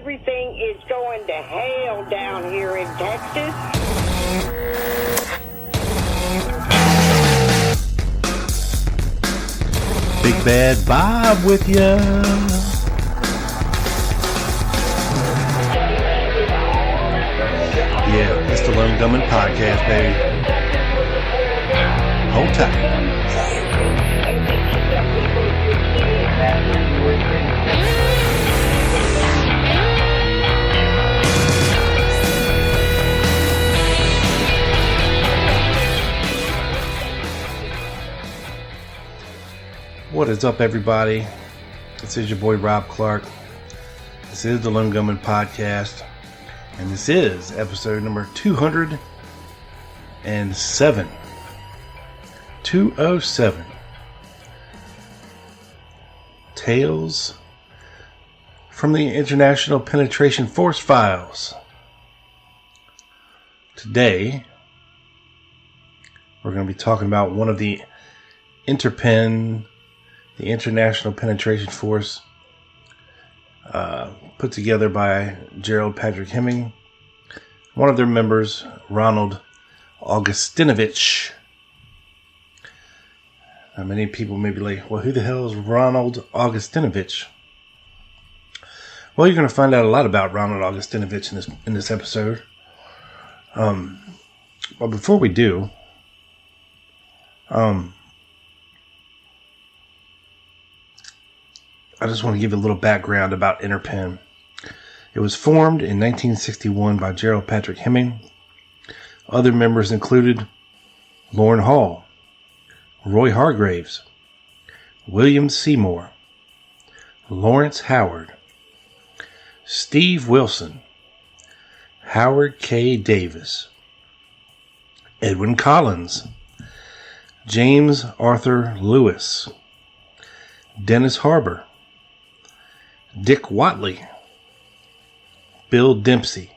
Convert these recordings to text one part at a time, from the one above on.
everything is going to hell down here in Texas. Big Bad Bob with ya. Yeah, it's the Loran Gunman Podcast, baby. Hold tight. What is up, everybody? This is your boy Rob Clark. This is the Loran Gunman Podcast, and this is episode number 207. 207. Tales from the International Penetration Force Files. Today, we're going to be talking about one of the Interpen, the International Penetration Force, put together by Gerry Patrick Hemming. One of their members, Ronald Augustinovich. Now, many people may be like, well, who the hell is Ronald Augustinovich? Well, you're going to find out a lot about Ronald Augustinovich in this episode. But before we do, I just want to give you a little background about Interpen. It was formed in 1961 by Gerry Patrick Hemming. Other members included Loran Hall, Roy Hargraves, William Seymour, Lawrence Howard, Steve Wilson, Howard K. Davis, Edwin Collins, James Arthur Lewis, Dennis Harbor, Dick Watley, Bill Dempsey,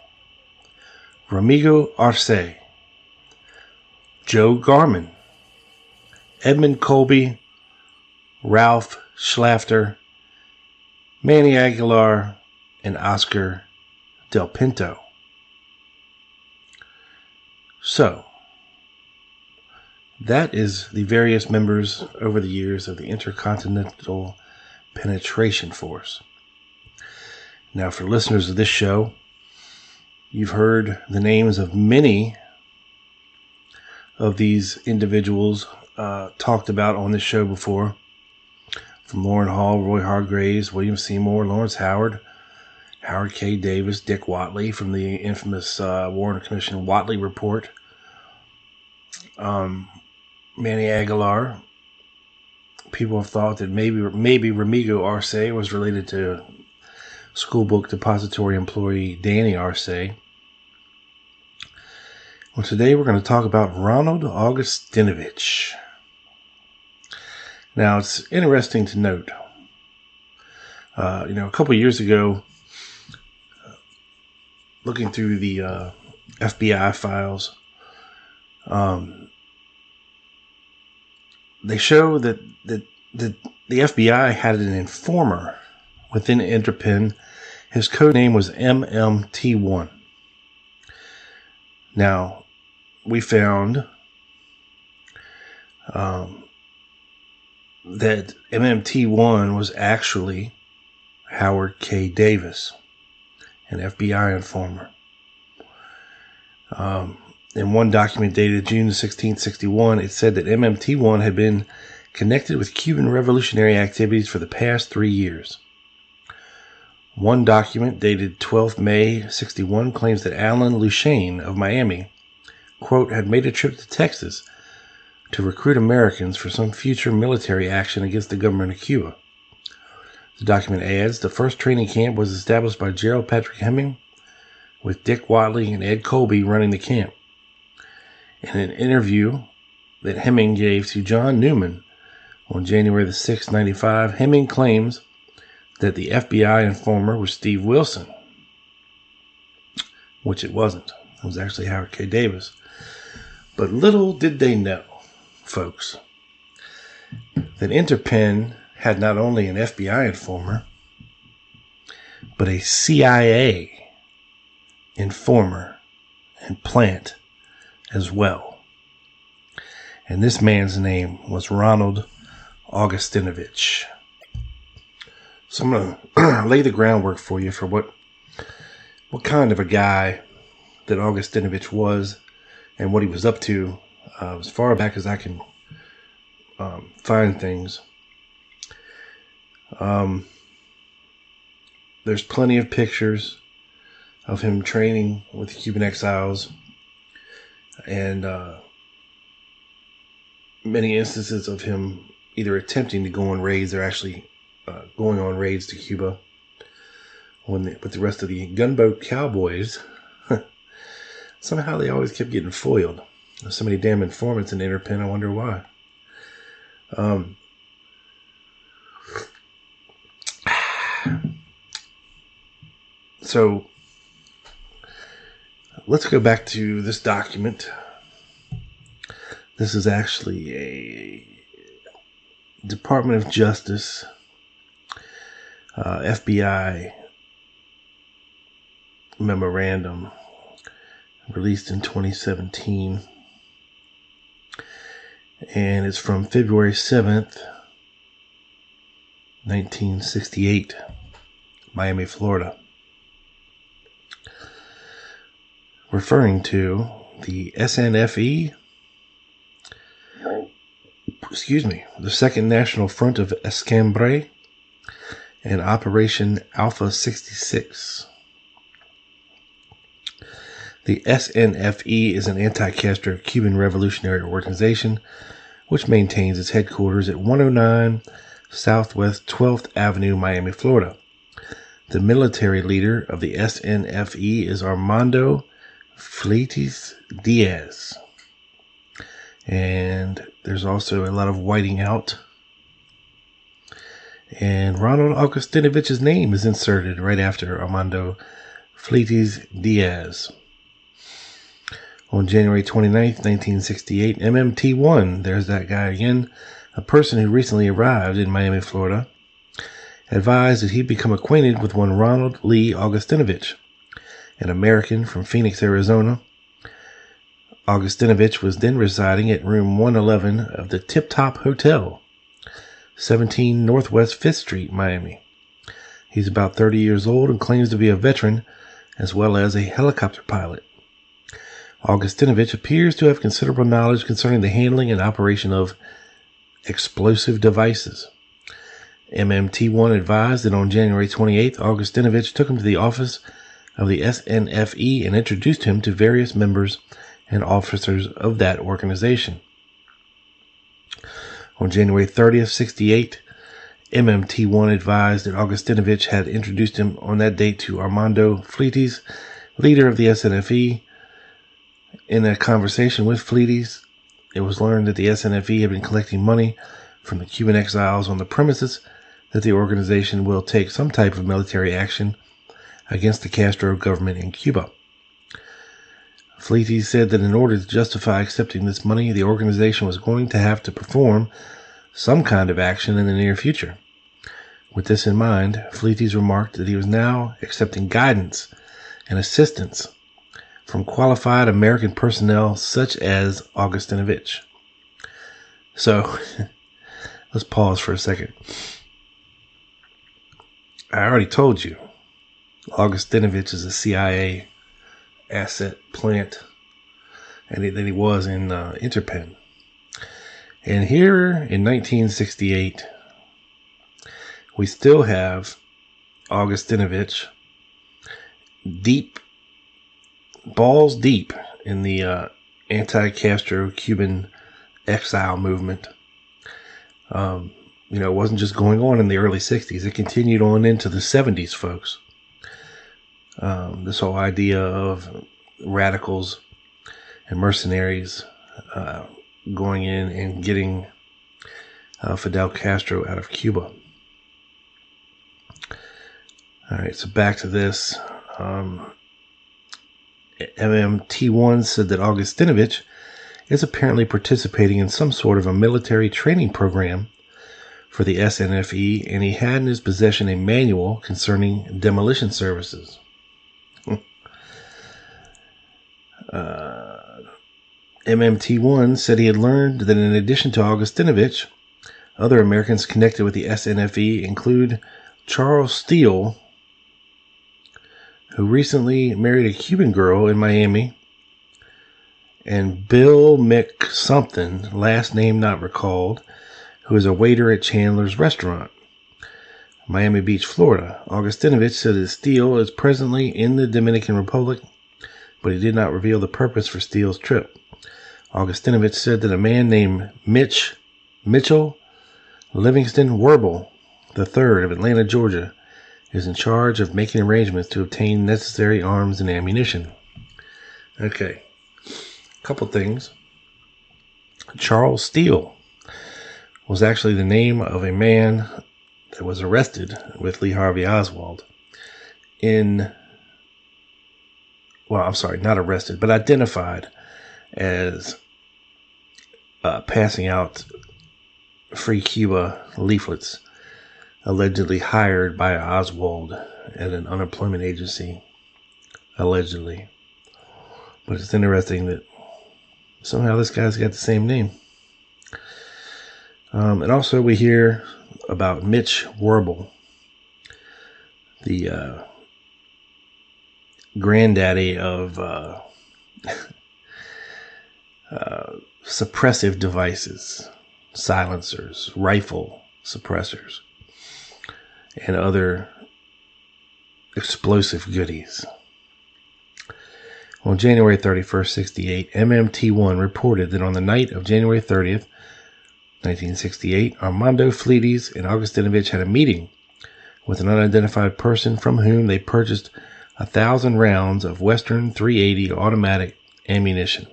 Ramiro Arce, Joe Garman, Edmund Colby, Ralph Schlafter, Manny Aguilar, and Oscar Del Pinto. So, that is the various members over the years of the Intercontinental Penetration Force. Now, for listeners of this show, you've heard the names of many of these individuals talked about on this show before. From Loran Hall, Roy Hargraves, William Seymour, Lawrence Howard, Howard K. Davis, Dick Watley from the infamous Warren Commission Watley Report, Manny Aguilar. People have thought that maybe Ramiro Arce was related to schoolbook depository employee Danny Arce. Well, today we're going to talk about Ronald Augustinovich. Now, it's interesting to note, a couple of years ago, looking through the FBI files, they show that the FBI had an informer within Interpen. His code name was MMT1. Now, we found that MMT1 was actually Howard K. Davis, an FBI informer. In one document dated June 16, 1961, it said that MMT1 had been connected with Cuban revolutionary activities for the past 3 years. One document dated 12 May 1961 claims that Alan Lushane of Miami, quote, had made a trip to Texas to recruit Americans for some future military action against the government of Cuba. The document adds, the first training camp was established by Gerry Patrick Hemming, with Dick Watley and Ed Colby running the camp. In an interview that Hemming gave to John Newman on January 6, 1995, Hemming claims that the FBI informer was Steve Wilson, which it wasn't. It was actually Howard K. Davis. But little did they know, folks, that Interpen had not only an FBI informer, but a CIA informer and plant as well. And this man's name was Ronald Augustinovich. So I'm going to lay the groundwork for you for what kind of a guy that Augustinovich was and what he was up to as far back as I can find things. There's plenty of pictures of him training with Cuban exiles and many instances of him either attempting to go on raids or actually going on raids to Cuba with the rest of the gunboat cowboys. Somehow they always kept getting foiled. There's so many damn informants in Interpen, I wonder why. So let's go back to this document. This is actually a Department of Justice, FBI memorandum released in 2017. And it's from February 7th, 1968, Miami, Florida. Referring to the SNFE, the Second National Front of Escambray, and Operation Alpha 66. The SNFE is an anti-Castro Cuban revolutionary organization which maintains its headquarters at 109 Southwest 12th Avenue, Miami, Florida. The military leader of the SNFE is Armando Fleites Diaz. And there's also a lot of whiting out. And Ronald Augustinovich's name is inserted right after Armando Fleites Diaz. On January 29th, 1968, MMT1, there's that guy again, a person who recently arrived in Miami, Florida, advised that he'd become acquainted with one Ronald Lee Augustinovich, an American from Phoenix, Arizona. Augustinovich was then residing at room 111 of the Tip Top Hotel, 17 Northwest 5th Street, Miami. He's about 30 years old and claims to be a veteran as well as a helicopter pilot. Augustinovich appears to have considerable knowledge concerning the handling and operation of explosive devices. MMT1 advised that on January 28th, Augustinovich took him to the office of the SNFE and introduced him to various members and officers of that organization. On January 30th, 68, MMT1 advised that Augustinovich had introduced him on that date to Armando Fleites, leader of the SNFE. In a conversation with Fleites, it was learned that the SNFE had been collecting money from the Cuban exiles on the premises that the organization will take some type of military action against the Castro government in Cuba. Fleites said that in order to justify accepting this money, the organization was going to have to perform some kind of action in the near future. With this in mind, Fleites remarked that he was now accepting guidance and assistance from qualified American personnel such as Augustinovich. So, let's pause for a second. I already told you, Augustinovich is a CIA asset plant, and then he was in Interpen. And here in 1968, we still have Augustinovich balls deep in the anti-Castro Cuban exile movement. It wasn't just going on in the early 60s. It continued on into the 70s, folks. This whole idea of radicals and mercenaries going in and getting Fidel Castro out of Cuba. All right, so back to this. MMT1 said that Augustinovich is apparently participating in some sort of a military training program for the SNFE, and he had in his possession a manual concerning demolition services. MMT1 said he had learned that in addition to Augustinovich, other Americans connected with the SNFE include Charles Steele, who recently married a Cuban girl in Miami, and Bill McSomething, last name not recalled, who is a waiter at Chandler's Restaurant, Miami Beach, Florida. Augustinovich said that Steele is presently in the Dominican Republic, but he did not reveal the purpose for Steele's trip. Augustinovich said that a man named Mitchell Livingston Werble III of Atlanta, Georgia, is in charge of making arrangements to obtain necessary arms and ammunition. Okay, a couple things. Charles Steele was actually the name of a man that was arrested with Lee Harvey Oswald not arrested, but identified as passing out Free Cuba leaflets, allegedly hired by Oswald at an unemployment agency, allegedly. But it's interesting that somehow this guy's got the same name. And also we hear about Mitch Werble, the granddaddy of suppressive devices, silencers, rifle suppressors, and other explosive goodies. On January 31st, 68, MMT1 reported that on the night of January 30th, 1968, Armando Fleites and Augustinovich had a meeting with an unidentified person from whom they purchased 1,000 rounds of Western .380 automatic ammunition.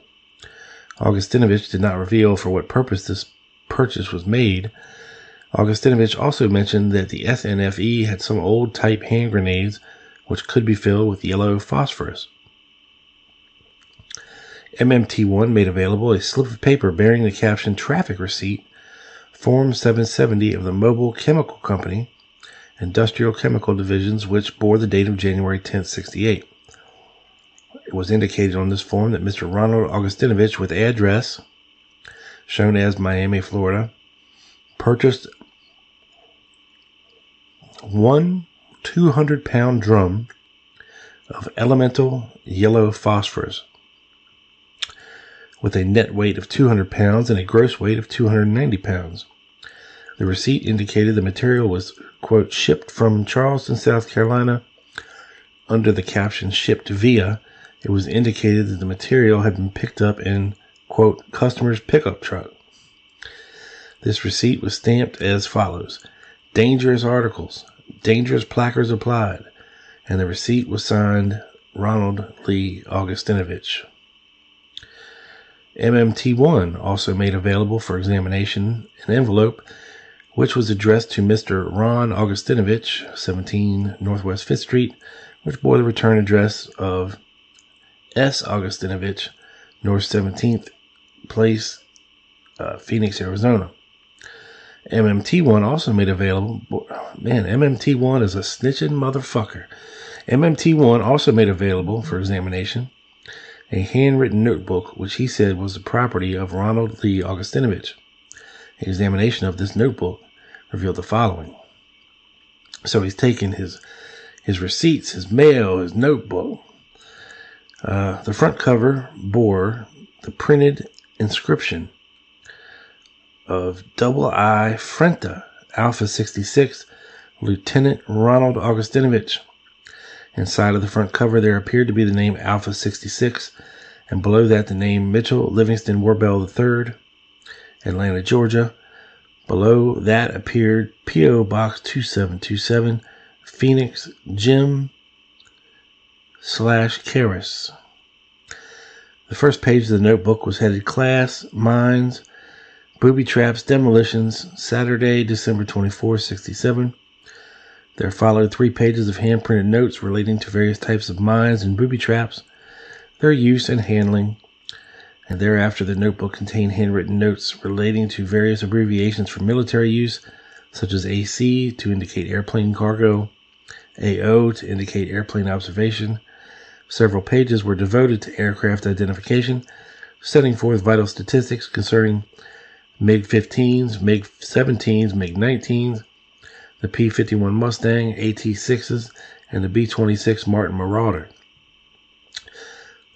Augustinovich did not reveal for what purpose this purchase was made. Augustinovich also mentioned that the SNFE had some old type hand grenades which could be filled with yellow phosphorus. MMT1 made available a slip of paper bearing the caption "Traffic Receipt, Form 770 of the Mobile Chemical Company, Industrial Chemical Divisions," which bore the date of January 10, 68. It was indicated on this form that Mr. Ronald Augustinovich, with address shown as Miami, Florida, purchased one 200-pound drum of elemental yellow phosphorus with a net weight of 200 pounds and a gross weight of 290 pounds. The receipt indicated the material was, quote, shipped from Charleston, South Carolina. Under the caption "shipped via," it was indicated that the material had been picked up in, quote, customer's pickup truck. This receipt was stamped as follows: "Dangerous articles, dangerous placards applied," and the receipt was signed Ronald Lee Augustinovich. MMT1 also made available for examination an envelope which was addressed to Mr. Ron Augustinovich, 17 Northwest 5th Street, which bore the return address of S. Augustinovich, North 17th Place, Phoenix, Arizona. MMT1 also made available, MMT1 is a snitching motherfucker. MMT1 also made available for examination a handwritten notebook which he said was the property of Ronald Lee Augustinovich. Examination of this notebook revealed the following. So he's taken his receipts, his mail, his notebook. The front cover bore the printed inscription of "I Frenta, Alpha 66, Lieutenant Ronald Augustinovich." Inside of the front cover there appeared to be the name Alpha 66, and below that the name Mitchell Livingston Werble III, Atlanta, Georgia. Below that appeared P.O. Box 2727, Phoenix, Jim /Karis. The first page of the notebook was headed "Class, Mines, Booby Traps, Demolitions, Saturday, December 24, 67. There followed 3 pages of hand-printed notes relating to various types of mines and booby traps, their use and handling, and thereafter the notebook contained handwritten notes relating to various abbreviations for military use, such as AC to indicate airplane cargo, AO to indicate airplane observation. Several pages were devoted to aircraft identification, setting forth vital statistics concerning MiG-15s, MiG-17s, MiG-19s, the P-51 Mustang, AT-6s, and the B-26 Martin Marauder.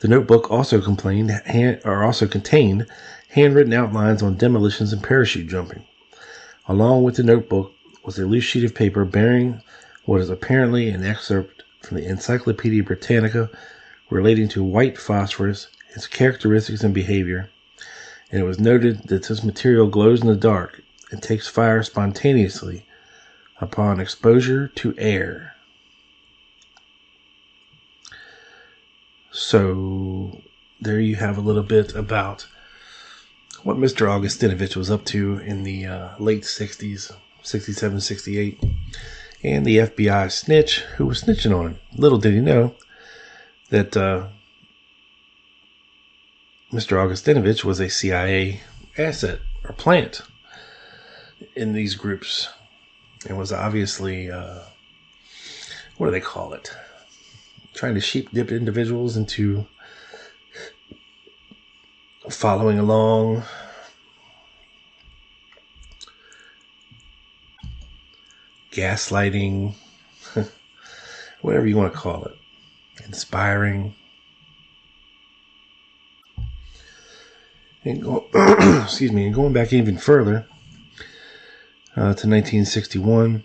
The notebook also contained handwritten outlines on demolitions and parachute jumping. Along with the notebook was a loose sheet of paper bearing what is apparently an excerpt from the Encyclopedia Britannica relating to white phosphorus, its characteristics and behavior, and it was noted that this material glows in the dark and takes fire spontaneously upon exposure to air. So there you have a little bit about what Mr. Augustinovich was up to in the late 60s, 67, 68, and the FBI snitch who was snitching on him. Little did he know that Mr. Augustinovich was a CIA asset or plant in these groups and was obviously, what do they call it? Trying to sheep dip individuals into following along, gaslighting, whatever you want to call it, inspiring. And going back even further to 1961,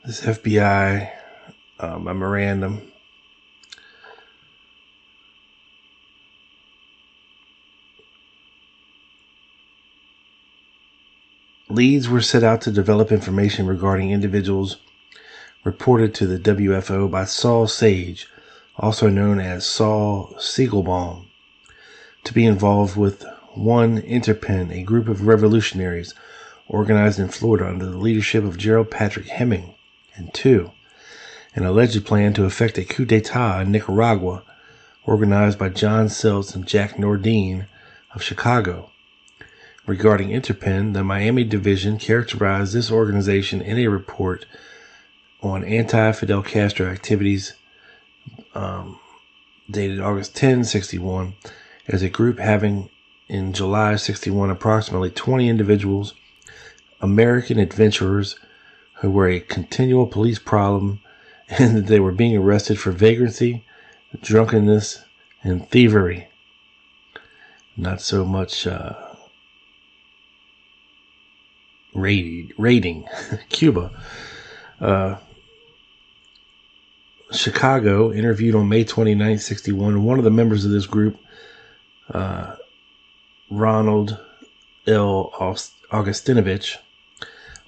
this FBI memorandum leads were set out to develop information regarding individuals reported to the WFO by Saul Sage, also known as Saul Siegelbaum, to be involved with 1. Interpen, a group of revolutionaries organized in Florida under the leadership of Gerry Hemming, and 2. An alleged plan to effect a coup d'etat in Nicaragua, organized by John Seltz and Jack Nordine of Chicago. Regarding Interpen, the Miami division characterized this organization in a report on anti-Fidel Castro activities dated August 10, 61, as a group having in July 61 approximately 20 individuals, American adventurers who were a continual police problem, and that they were being arrested for vagrancy, drunkenness, and thievery. Not so much raiding. Cuba. Chicago interviewed on May 29, 61, one of the members of this group, Ronald Augustinovich,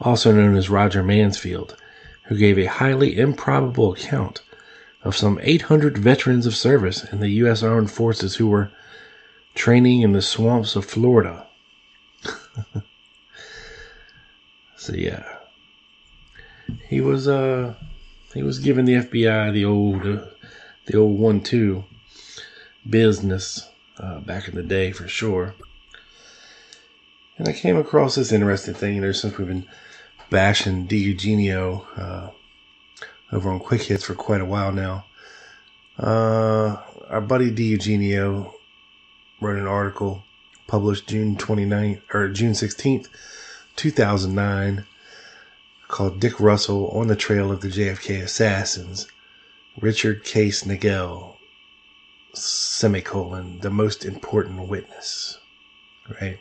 also known as Roger Mansfield, who gave a highly improbable account of some 800 veterans of service in the U.S. Armed Forces who were training in the swamps of Florida. So yeah, he was giving the FBI the old 1-2 business back in the day for sure. And I came across this interesting thing, since we've been bashing DiEugenio over on Quick Hits for quite a while now. Our buddy DiEugenio wrote an article published June 16th, 2009, called Dick Russell on the Trail of the JFK Assassins, Richard Case Nagel, the most important witness, right?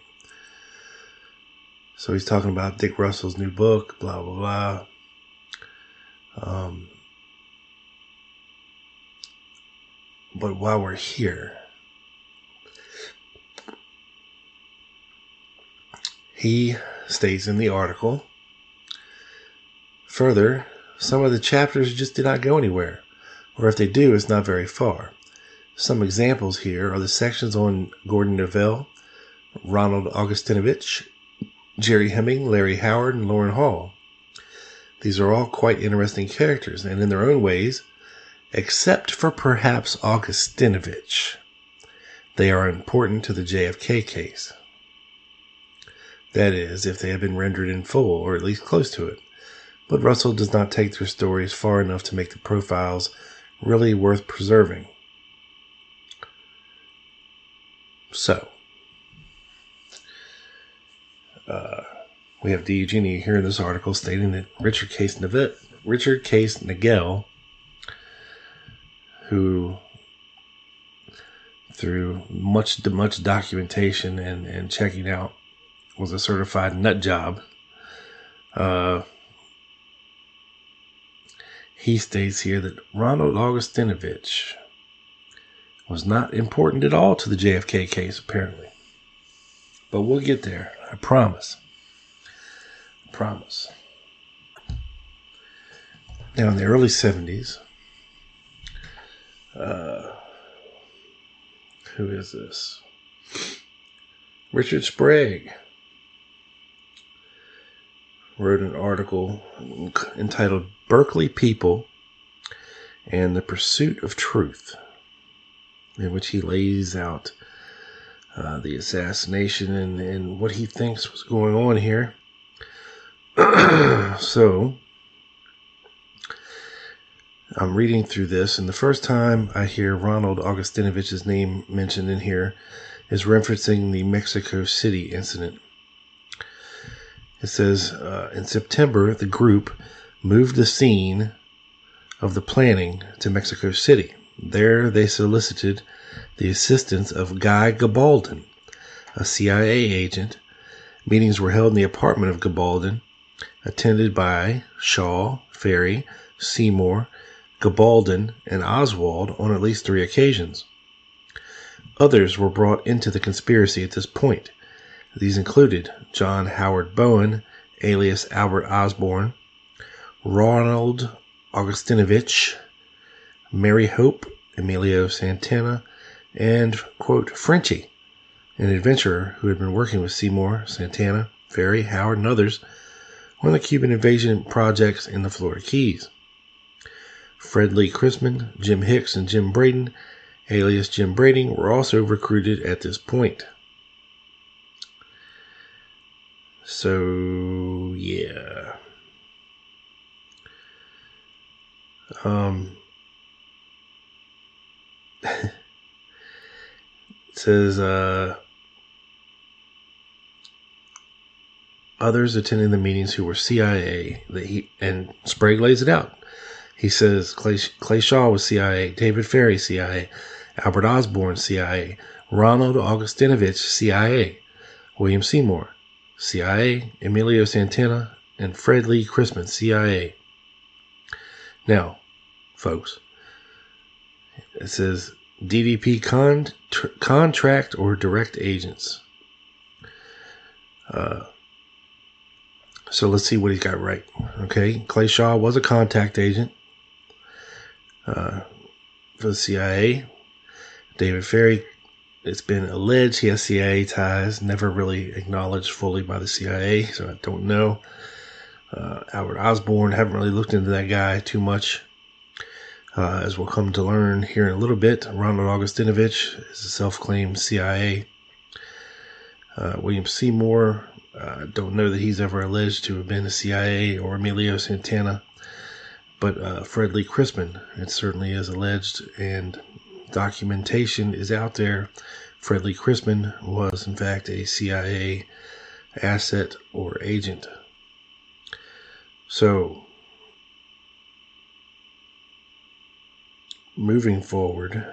So he's talking about Dick Russell's new book, blah, blah, blah. But while we're here, he states in the article, further, some of the chapters just did not go anywhere, or if they do, it's not very far. Some examples here are the sections on Gordon Neville, Ronald Augustinovich, Gerry Hemming, Larry Howard, and Loran Hall. These are all quite interesting characters, and in their own ways, except for perhaps Augustinovich, they are important to the JFK case. That is, if they have been rendered in full, or at least close to it. But Russell does not take their stories far enough to make the profiles really worth preserving. So, we have Diogenes here in this article stating that Richard Case Nagel, who through much documentation and checking out was a certified nut job. He states here that Ronald Augustinovich was not important at all to the JFK case, apparently. But we'll get there. I promise. Now, in the early 70s, who is this? Richard Sprague wrote an article entitled Berkeley People and the Pursuit of Truth, in which he lays out the assassination and what he thinks was going on here. So, I'm reading through this, and the first time I hear Ronald Augustinovich's name mentioned in here is referencing the Mexico City incident. It says, in September, the group moved the scene of the planning to Mexico City. There, they solicited the assistance of Guy Gabaldon, a CIA agent. Meetings were held in the apartment of Gabaldon, attended by Shaw, Ferry, Seymour, Gabaldon, and Oswald on at least 3 occasions. Others were brought into the conspiracy at this point. These included John Howard Bowen, alias Albert Osborne, Ronald Augustinovich, Mary Hope, Emilio Santana, and, quote, Frenchie, an adventurer who had been working with Seymour, Santana, Ferry, Howard, and others on the Cuban invasion projects in the Florida Keys. Fred Lee Chrisman, Jim Hicks, and Jim Braden, alias Jim Brading, were also recruited at this point. So, yeah. It says, others attending the meetings who were CIA, and Sprague lays it out. He says Clay Shaw was CIA, David Ferry, CIA, Albert Osborne, CIA, Ronald Augustinovich, CIA, William Seymour, CIA, Emilio Santana, and Fred Lee Chrisman, CIA. Now, folks, it says DDP contract or direct agents. So let's see what he's got right. Okay, Clay Shaw was a contact agent for the CIA. David Ferry, it's been alleged he has CIA ties, never really acknowledged fully by the CIA, so I don't know. Albert Osborne, haven't really looked into that guy too much. As we'll come to learn here in a little bit, Ronald Augustinovich is a self-claimed CIA. William Seymour, don't know that he's ever alleged to have been a CIA or Emilio Santana. But Fred Lee Chrisman, it certainly is alleged, and documentation is out there. Fred Lee Chrisman was, in fact, a CIA asset or agent. So, moving forward,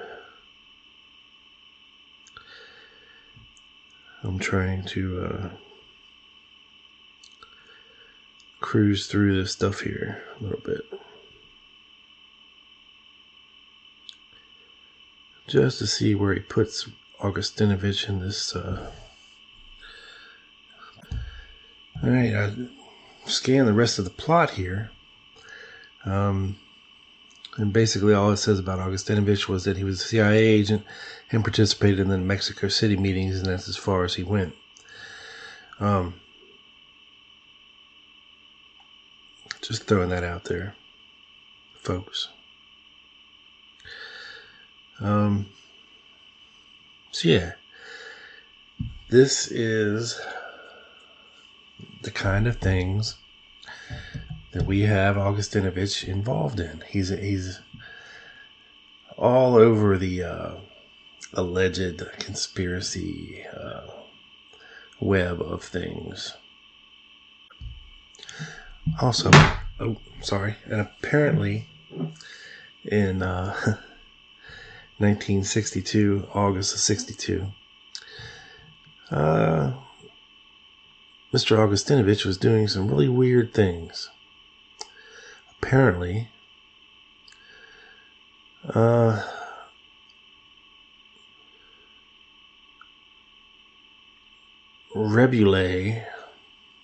I'm trying to cruise through this stuff here a little bit, just to see where he puts Augustinovich in this. Alright, I scan the rest of the plot here. And basically all it says about Augustinovich was that he was a CIA agent and participated in the Mexico City meetings, and that's as far as he went. Just throwing that out there, folks. So yeah, this is the kind of things that we have Augustinovich involved in. He's all over the alleged conspiracy web of things. Also, and apparently in 1962, August of 62, Mr. Augustinovich was doing some really weird things. Apparently, Rebule,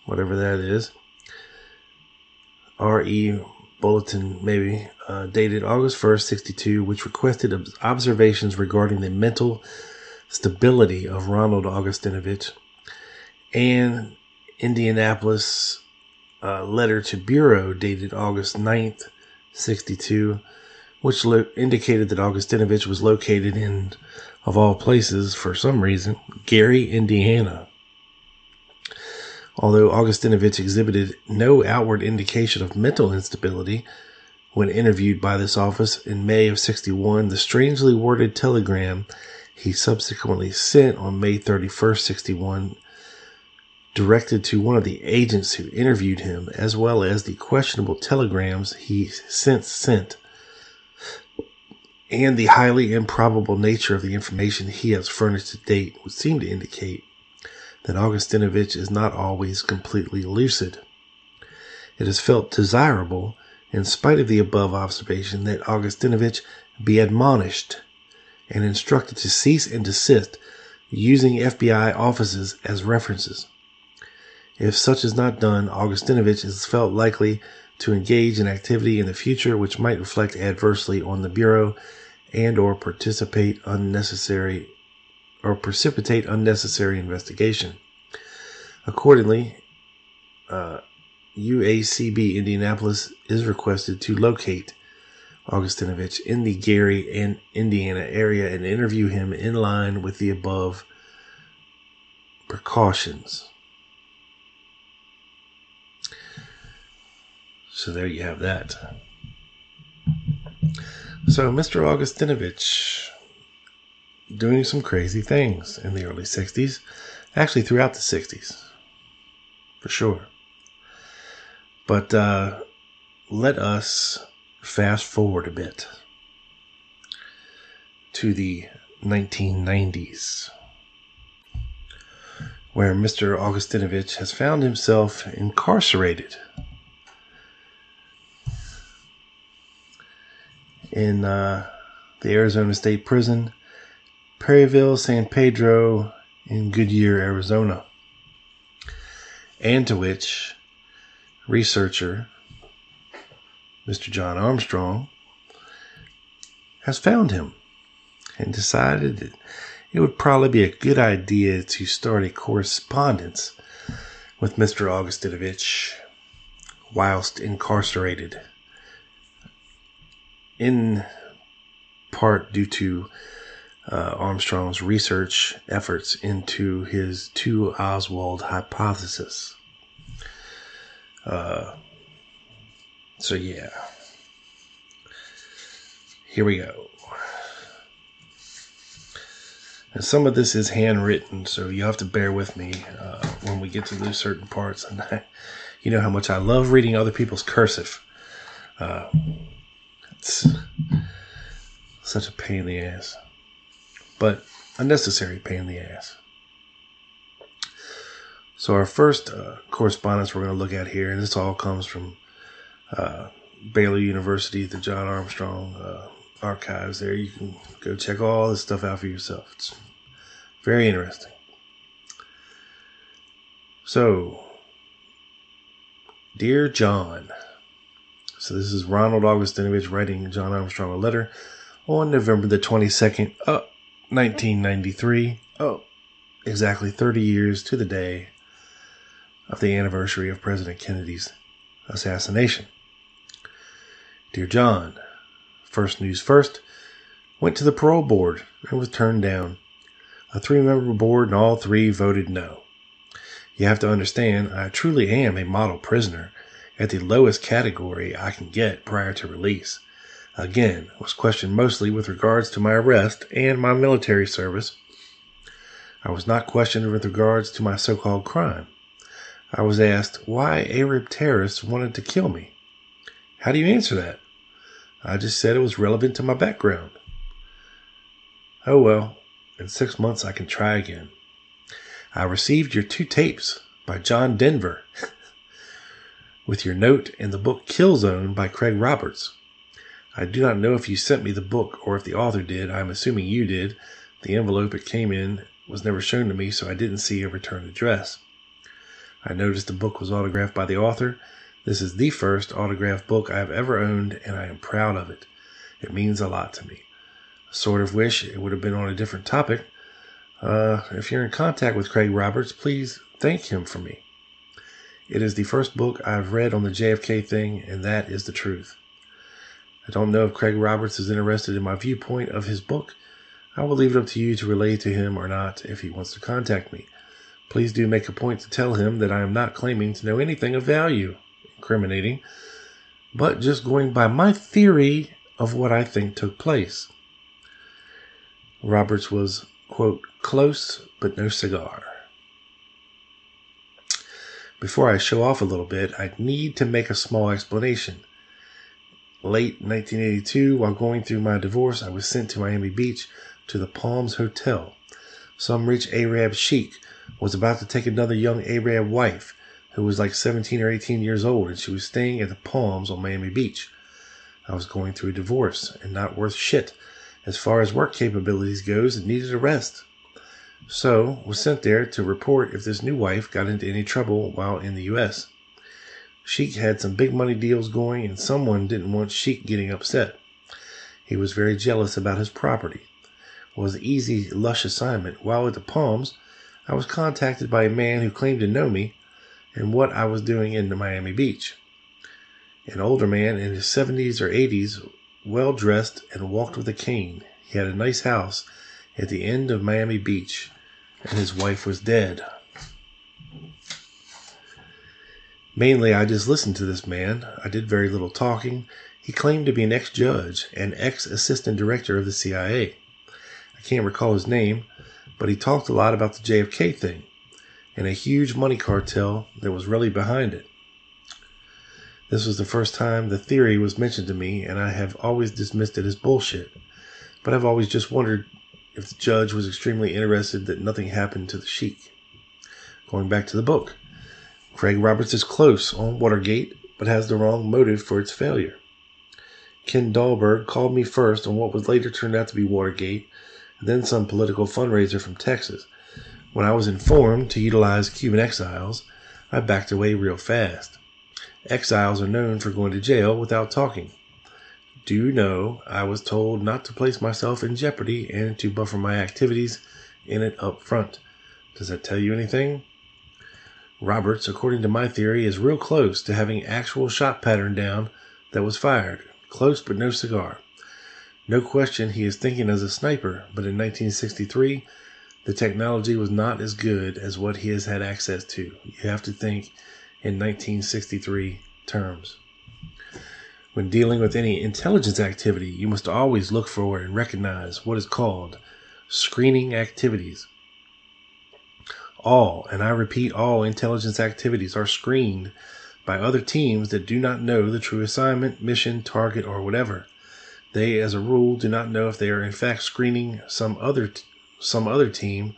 whatever that is, RE Bulletin, maybe, dated August 1st, 62, which requested observations regarding the mental stability of Ronald Augustinovich, and Indianapolis letter to Bureau dated August 9th, 62, which indicated that Augustinovich was located in, of all places, for some reason, Gary, Indiana. Although Augustinovich exhibited no outward indication of mental instability when interviewed by this office in May of 61, the strangely worded telegram he subsequently sent on May 31st, 61, directed to one of the agents who interviewed him, as well as the questionable telegrams he since sent, and the highly improbable nature of the information he has furnished to date, would seem to indicate that Augustinovich is not always completely lucid. It is felt desirable, in spite of the above observation, that Augustinovich be admonished and instructed to cease and desist using FBI offices as references. If such is not done, Augustinovich is felt likely to engage in activity in the future which might reflect adversely on the Bureau and or precipitate unnecessary investigation. Accordingly, UACB Indianapolis is requested to locate Augustinovich in the Gary and Indiana area and interview him in line with the above precautions. So there you have that. So Mr. Augustinovich doing some crazy things in the early 60s. Actually, throughout the 60s. For sure. But let us fast forward a bit to the 1990s, where Mr. Augustinovich has found himself incarcerated in the Arizona State Prison, Perryville, San Pedro, in Goodyear, Arizona, and to which researcher Mr. John Armstrong has found him and decided that it would probably be a good idea to start a correspondence with Mr. Augustinovich whilst incarcerated, in part due to Armstrong's research efforts into his 2 Oswald hypothesis. So yeah, here we go. And some of this is handwritten, so you have to bear with me when we get to those certain parts. And you know how much I love reading other people's cursive. It's such a pain in the ass, but a necessary pain in the ass. So our first correspondence we're going to look at here, and this all comes from Baylor University, the John Armstrong archives there. You can go check all this stuff out for yourself. It's very interesting. So, Dear John. So this is Ronald Augustinovich writing John Armstrong a letter on November the 22nd, 1993. Exactly 30 years to the day of the anniversary of President Kennedy's assassination. Dear John, first news first, went to the parole board and was turned down. A 3-member board and all 3 voted no. You have to understand, I truly am a model prisoner at the lowest category I can get prior to release. Again, I was questioned mostly with regards to my arrest and my military service. I was not questioned with regards to my so-called crime. I was asked why Arab terrorists wanted to kill me. How do you answer that? I just said it was relevant to my background. Oh well, in 6 months I can try again. I received your 2 tapes by John Denver with your note and the book Kill Zone by Craig Roberts. I do not know if you sent me the book or if the author did. I'm assuming you did. The envelope it came in was never shown to me, so I didn't see a return address. I noticed the book was autographed by the author. This is the first autographed book I have ever owned, and I am proud of it. It means a lot to me. I sort of wish it would have been on a different topic. If you're in contact with Craig Roberts, please thank him for me. It is the first book I've read on the JFK thing, and that is the truth. I don't know if Craig Roberts is interested in my viewpoint of his book. I will leave it up to you to relay to him or not if he wants to contact me. Please do make a point to tell him that I am not claiming to know anything of value, incriminating, but just going by my theory of what I think took place. Roberts was, quote, close but no cigar. Before I show off a little bit, I need to make a small explanation. Late 1982, while going through my divorce, I was sent to Miami Beach to the Palms Hotel. Some rich Arab sheik was about to take another young Arab wife who was like 17 or 18 years old, and she was staying at the Palms on Miami Beach. I was going through a divorce and not worth shit as far as work capabilities goes and needed a rest. So, was sent there to report if this new wife got into any trouble while in the U.S. Sheik had some big money deals going, and someone didn't want Sheik getting upset. He was very jealous about his property. It was an easy, lush assignment. While at the Palms, I was contacted by a man who claimed to know me and what I was doing in Miami Beach. An older man in his 70s or 80s, well-dressed and walked with a cane. He had a nice house at the end of Miami Beach, and his wife was dead. Mainly, I just listened to this man. I did very little talking. He claimed to be an ex-judge and ex-assistant director of the CIA. I can't recall his name, but he talked a lot about the JFK thing and a huge money cartel that was really behind it. This was the first time the theory was mentioned to me, and I have always dismissed it as bullshit. But I've always just wondered if the judge was extremely interested that nothing happened to the sheik. Going back to the book, Craig Roberts is close on Watergate, but has the wrong motive for its failure. Ken Dahlberg called me first on what was later turned out to be Watergate, and then some political fundraiser from Texas. When I was informed to utilize Cuban exiles, I backed away real fast. Exiles are known for going to jail without talking. Do you know I was told not to place myself in jeopardy and to buffer my activities in it up front. Does that tell you anything? Roberts, according to my theory, is real close to having actual shot pattern down that was fired. Close but no cigar. No question he is thinking as a sniper, but in 1963, the technology was not as good as what he has had access to. You have to think in 1963 terms. When dealing with any intelligence activity, you must always look for and recognize what is called screening activities. All, and I repeat, all intelligence activities are screened by other teams that do not know the true assignment, mission, target, or whatever. They, as a rule, do not know if they are in fact screening some other team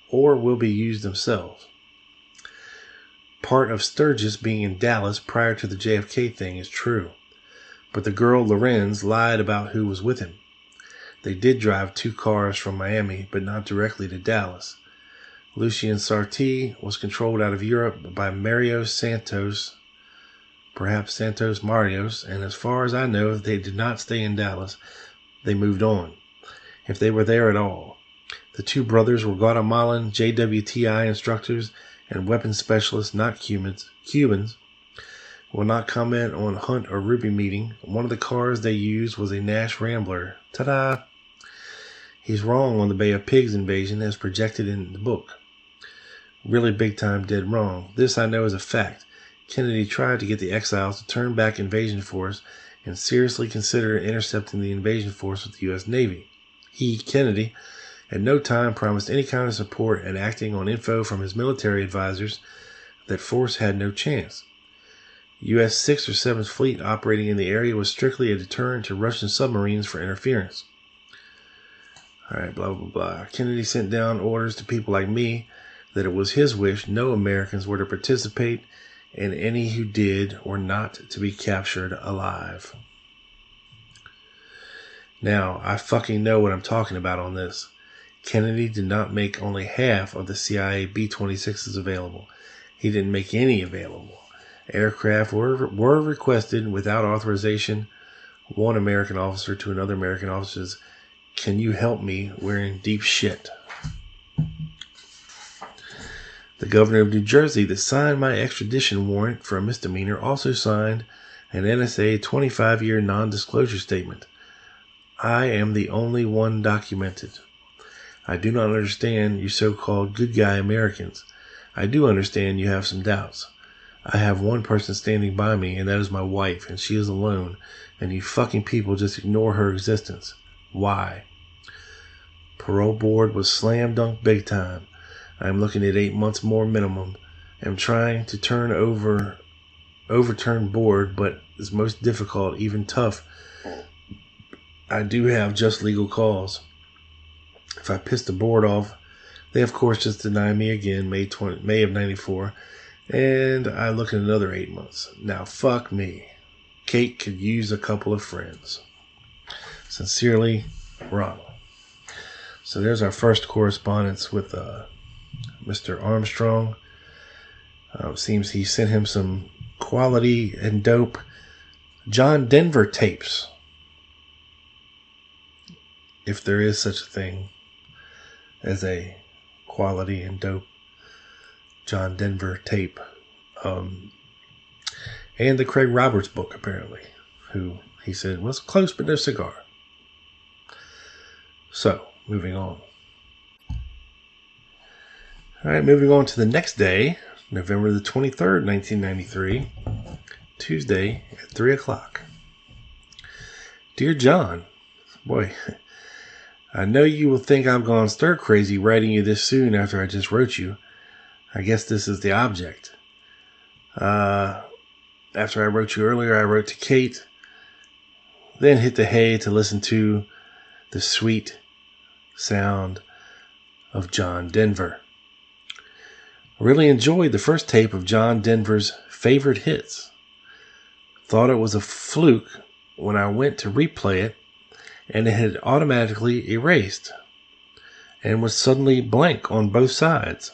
or will be used themselves. Part of Sturgis being in Dallas prior to the JFK thing is true, but the girl Lorenz lied about who was with him. They did drive 2 cars from Miami, but not directly to Dallas. Lucien Sarti was controlled out of Europe by Mario Santos, perhaps Santos Marios, and as far as I know, they did not stay in Dallas. They moved on, if they were there at all. The 2 brothers were Guatemalan JWTI instructors and weapons specialists, not Cubans. Will not comment on Hunt or Ruby meeting. One of the cars they used was a Nash Rambler. Ta-da! He's wrong on the Bay of Pigs invasion as projected in the book. really big time dead wrong. This I know is a fact. Kennedy tried to get the exiles to turn back invasion force and seriously consider intercepting the invasion force with the U.S. Navy. He, Kennedy, at no time promised any kind of support, and acting on info from his military advisors that force had no chance. U.S. 6th or 7th Fleet operating in the area was strictly a deterrent to Russian submarines for interference. Alright, blah, blah, blah. Kennedy sent down orders to people like me that it was his wish no Americans were to participate, and any who did were not to be captured alive. Now, I fucking know what I'm talking about on this. Kennedy did not make only half of the CIA B-26s available. He didn't make any available. Aircraft were requested without authorization. One American officer to another American officer says, "Can you help me? We're in deep shit." The governor of New Jersey that signed my extradition warrant for a misdemeanor also signed an NSA 25-year non-disclosure statement. I am the only one documented. I do not understand you so-called good guy Americans. I do understand you have some doubts. I have one person standing by me, and that is my wife, and she is alone, and you fucking people just ignore her existence. Why? Parole board was slam dunk big time. I am looking at 8 months more minimum. I am trying to overturn board, but it's most difficult, even tough. I do have just legal cause. If I piss the board off, they of course just deny me again, May of 94, and I look at another 8 months. Now fuck me. Kate could use a couple of friends. Sincerely, Ronald. So there's our first correspondence with Mr. Armstrong. Seems he sent him some quality and dope John Denver tapes. If there is such a thing as a quality and dope John Denver tape. And the Craig Roberts book, apparently, who he said was close but no cigar. So, moving on. Alright, moving on to the next day, November the 23rd, 1993, Tuesday at 3 o'clock. Dear John, boy, I know you will think I've gone stir crazy writing you this soon after I just wrote you. I guess this is the object. After I wrote you earlier, I wrote to Kate, then hit the hay to listen to the sweet sound of John Denver. I really enjoyed the first tape of John Denver's favorite hits. Thought it was a fluke when I went to replay it, and it had automatically erased and was suddenly blank on both sides.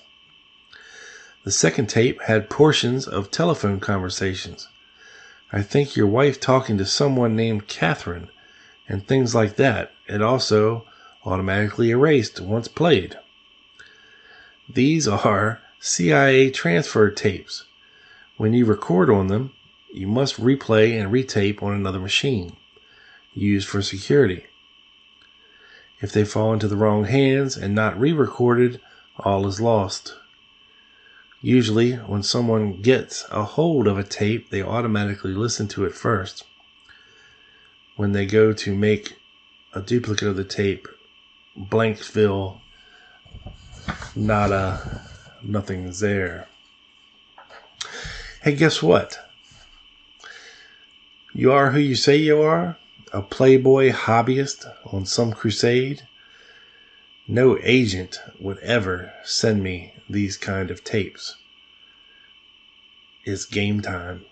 The second tape had portions of telephone conversations. I think your wife talking to someone named Catherine and things like that. It also automatically erased once played. These are CIA transfer tapes. When you record on them, you must replay and retape on another machine, used for security. If they fall into the wrong hands and not re-recorded, all is lost. Usually, when someone gets a hold of a tape, they automatically listen to it first. When they go to make a duplicate of the tape, Blanksville, nada, nothing's there. Hey, guess what? You are who you say you are? A playboy hobbyist on some crusade? No agent would ever send me these kind of tapes. It's game time.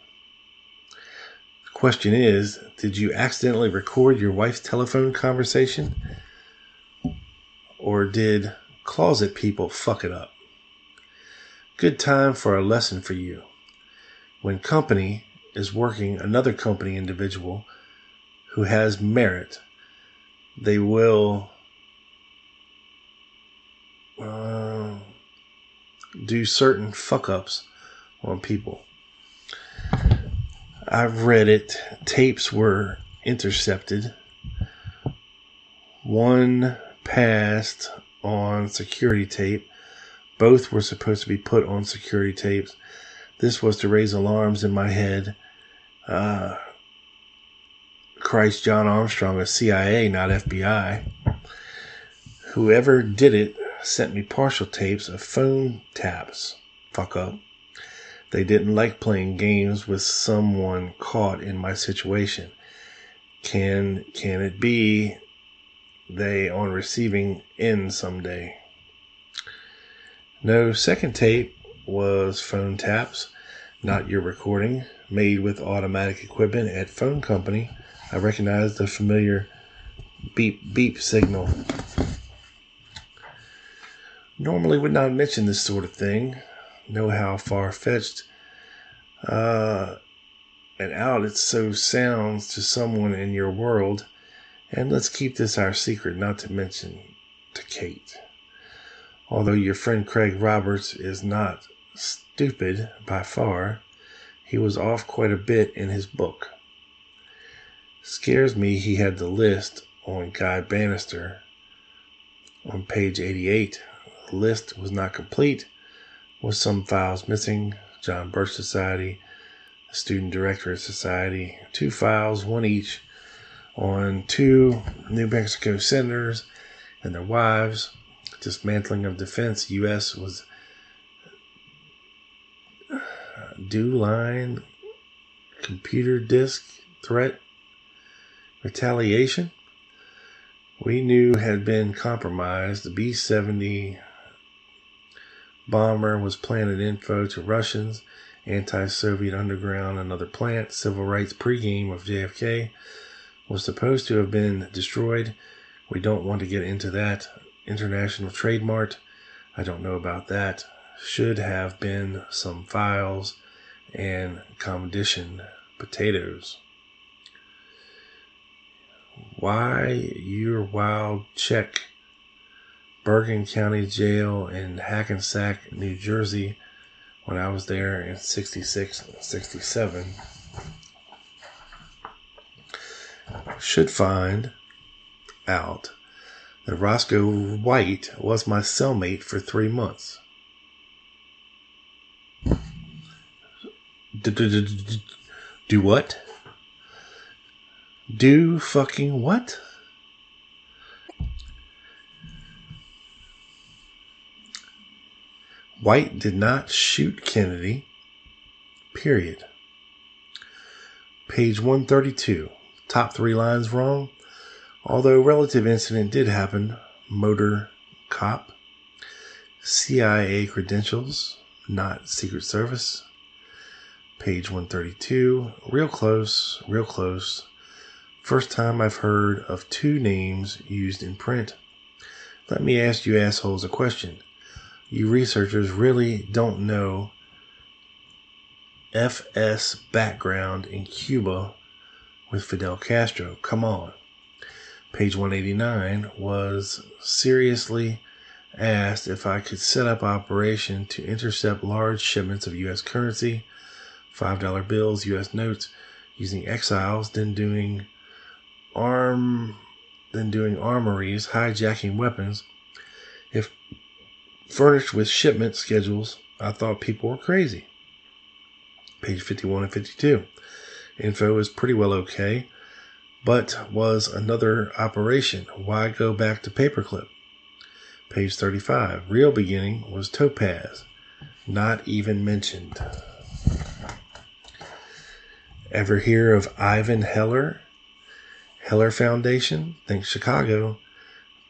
The question is, did you accidentally record your wife's telephone conversation? Or did closet people fuck it up? Good time for a lesson for you. When company is working another company individual who has merit, they will do certain fuck-ups on people. I've read it. Tapes were intercepted. One passed on security tape, Both were supposed to be put on security tapes. This was to raise alarms in my head. Christ, John Armstrong is CIA, not FBI. Whoever did it sent me partial tapes of phone taps. Fuck up. They didn't like playing games with someone caught in my situation. Can it be they on receiving end someday? No, second tape was phone taps, not your recording, made with automatic equipment at phone company. I recognized the familiar beep beep signal. Normally would not mention this sort of thing. Know how far-fetched and out it so sounds to someone in your world. And let's keep this our secret, not to mention to Kate. Although your friend Craig Roberts is not stupid by far, he was off quite a bit in his book. Scares me he had the list on Guy Bannister on page 88. The list was not complete, with some files missing. John Birch Society, the Student Directorate Society, 2 files, one each, on 2 New Mexico senators and their wives. Dismantling of defense. U.S. was due line computer disk threat retaliation we knew had been compromised. The B-70 bomber was planted info to Russians. Anti-Soviet underground, another plant. Civil rights pregame of JFK was supposed to have been destroyed. We don't want to get into that. International Trade Mart, I don't know about that. Should have been some files and combination potatoes. Why your wild check? Bergen County Jail in Hackensack, New Jersey, when I was there in 66 and 67. Should find out that Roscoe White was my cellmate for 3 months. Do what? Do fucking what? White did not shoot Kennedy. Period. Page 132. Top 3 lines wrong. Although relative incident did happen, motor cop, CIA credentials, not Secret Service. Page 132, real close, real close. First time I've heard of 2 names used in print. Let me ask you assholes a question. You researchers really don't know FS background in Cuba with Fidel Castro. Come on. Page 189 was seriously asked if I could set up operation to intercept large shipments of U.S. currency, $5 bills, U.S. notes, using exiles, then doing armories, hijacking weapons. If furnished with shipment schedules, I thought people were crazy. Page 51 and 52. Info is pretty well okay, but was another operation. Why go back to paperclip? Page 35. Real beginning was Topaz. Not even mentioned. Ever hear of Ivan Heller? Heller Foundation? Think Chicago.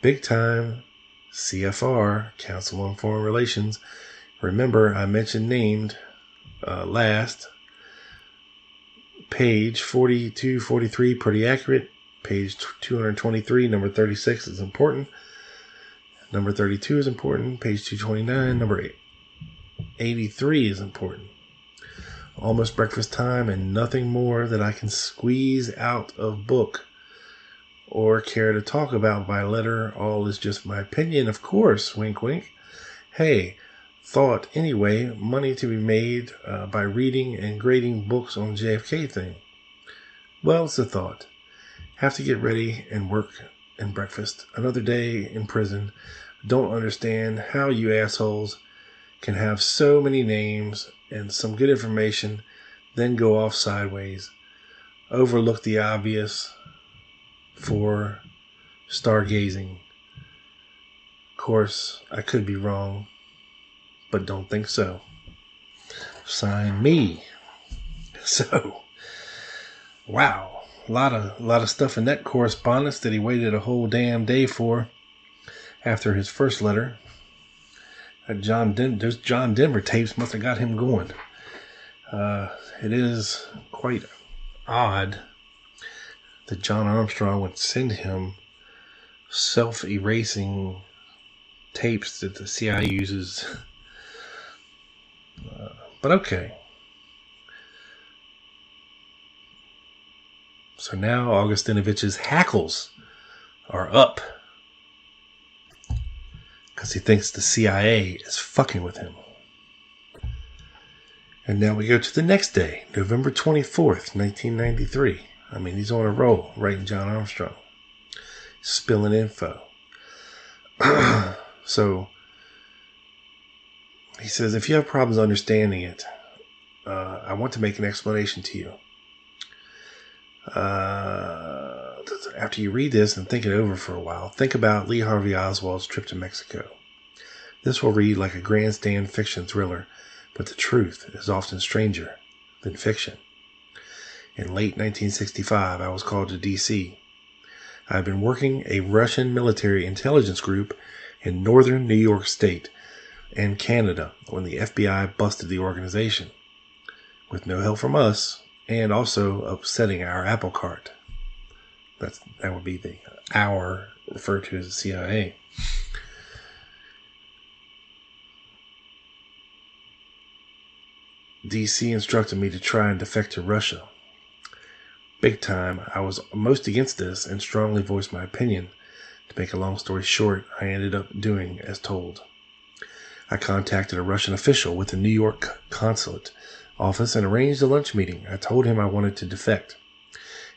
Big time. CFR, Council on Foreign Relations. Remember, I mentioned named last. Page 42, 43, pretty accurate. Page 223, number 36 is important. Number 32 is important. Page 229, number 83 is important. Almost breakfast time and nothing more that I can squeeze out of book or care to talk about by letter. All is just my opinion, of course. Wink, wink. Hey, thought anyway, money to be made by reading and grading books on JFK thing. Well, it's a thought. Have to get ready and work and breakfast. Another day in prison. Don't understand how you assholes can have so many names and some good information, then go off sideways, overlook the obvious for stargazing. Of course, I could be wrong, but don't think so. Sign me. So, wow, a lot of stuff in that correspondence that he waited a whole damn day for after his first letter. Those John Denver tapes must have got him going. It is quite odd that John Armstrong would send him self-erasing tapes that the CIA uses. But okay. So now Augustinovich's hackles are up because he thinks the CIA is fucking with him. And now we go to the next day, November 24th, 1993. I mean, he's on a roll, writing John Armstrong, spilling info. So he says, if you have problems understanding it, I want to make an explanation to you. After you read this and think it over for a while, think about Lee Harvey Oswald's trip to Mexico. This will read like a grandstand fiction thriller, but the truth is often stranger than fiction. In late 1965, I was called to D.C. I had been working a Russian military intelligence group in northern New York State and Canada when the FBI busted the organization, with no help from us, and also upsetting our apple cart. That would be the our referred to as the CIA. DC instructed me to try and defect to Russia. Big time, I was most against this and strongly voiced my opinion. To make a long story short, I ended up doing as told. I contacted a Russian official with the New York consulate office and arranged a lunch meeting. I told him I wanted to defect.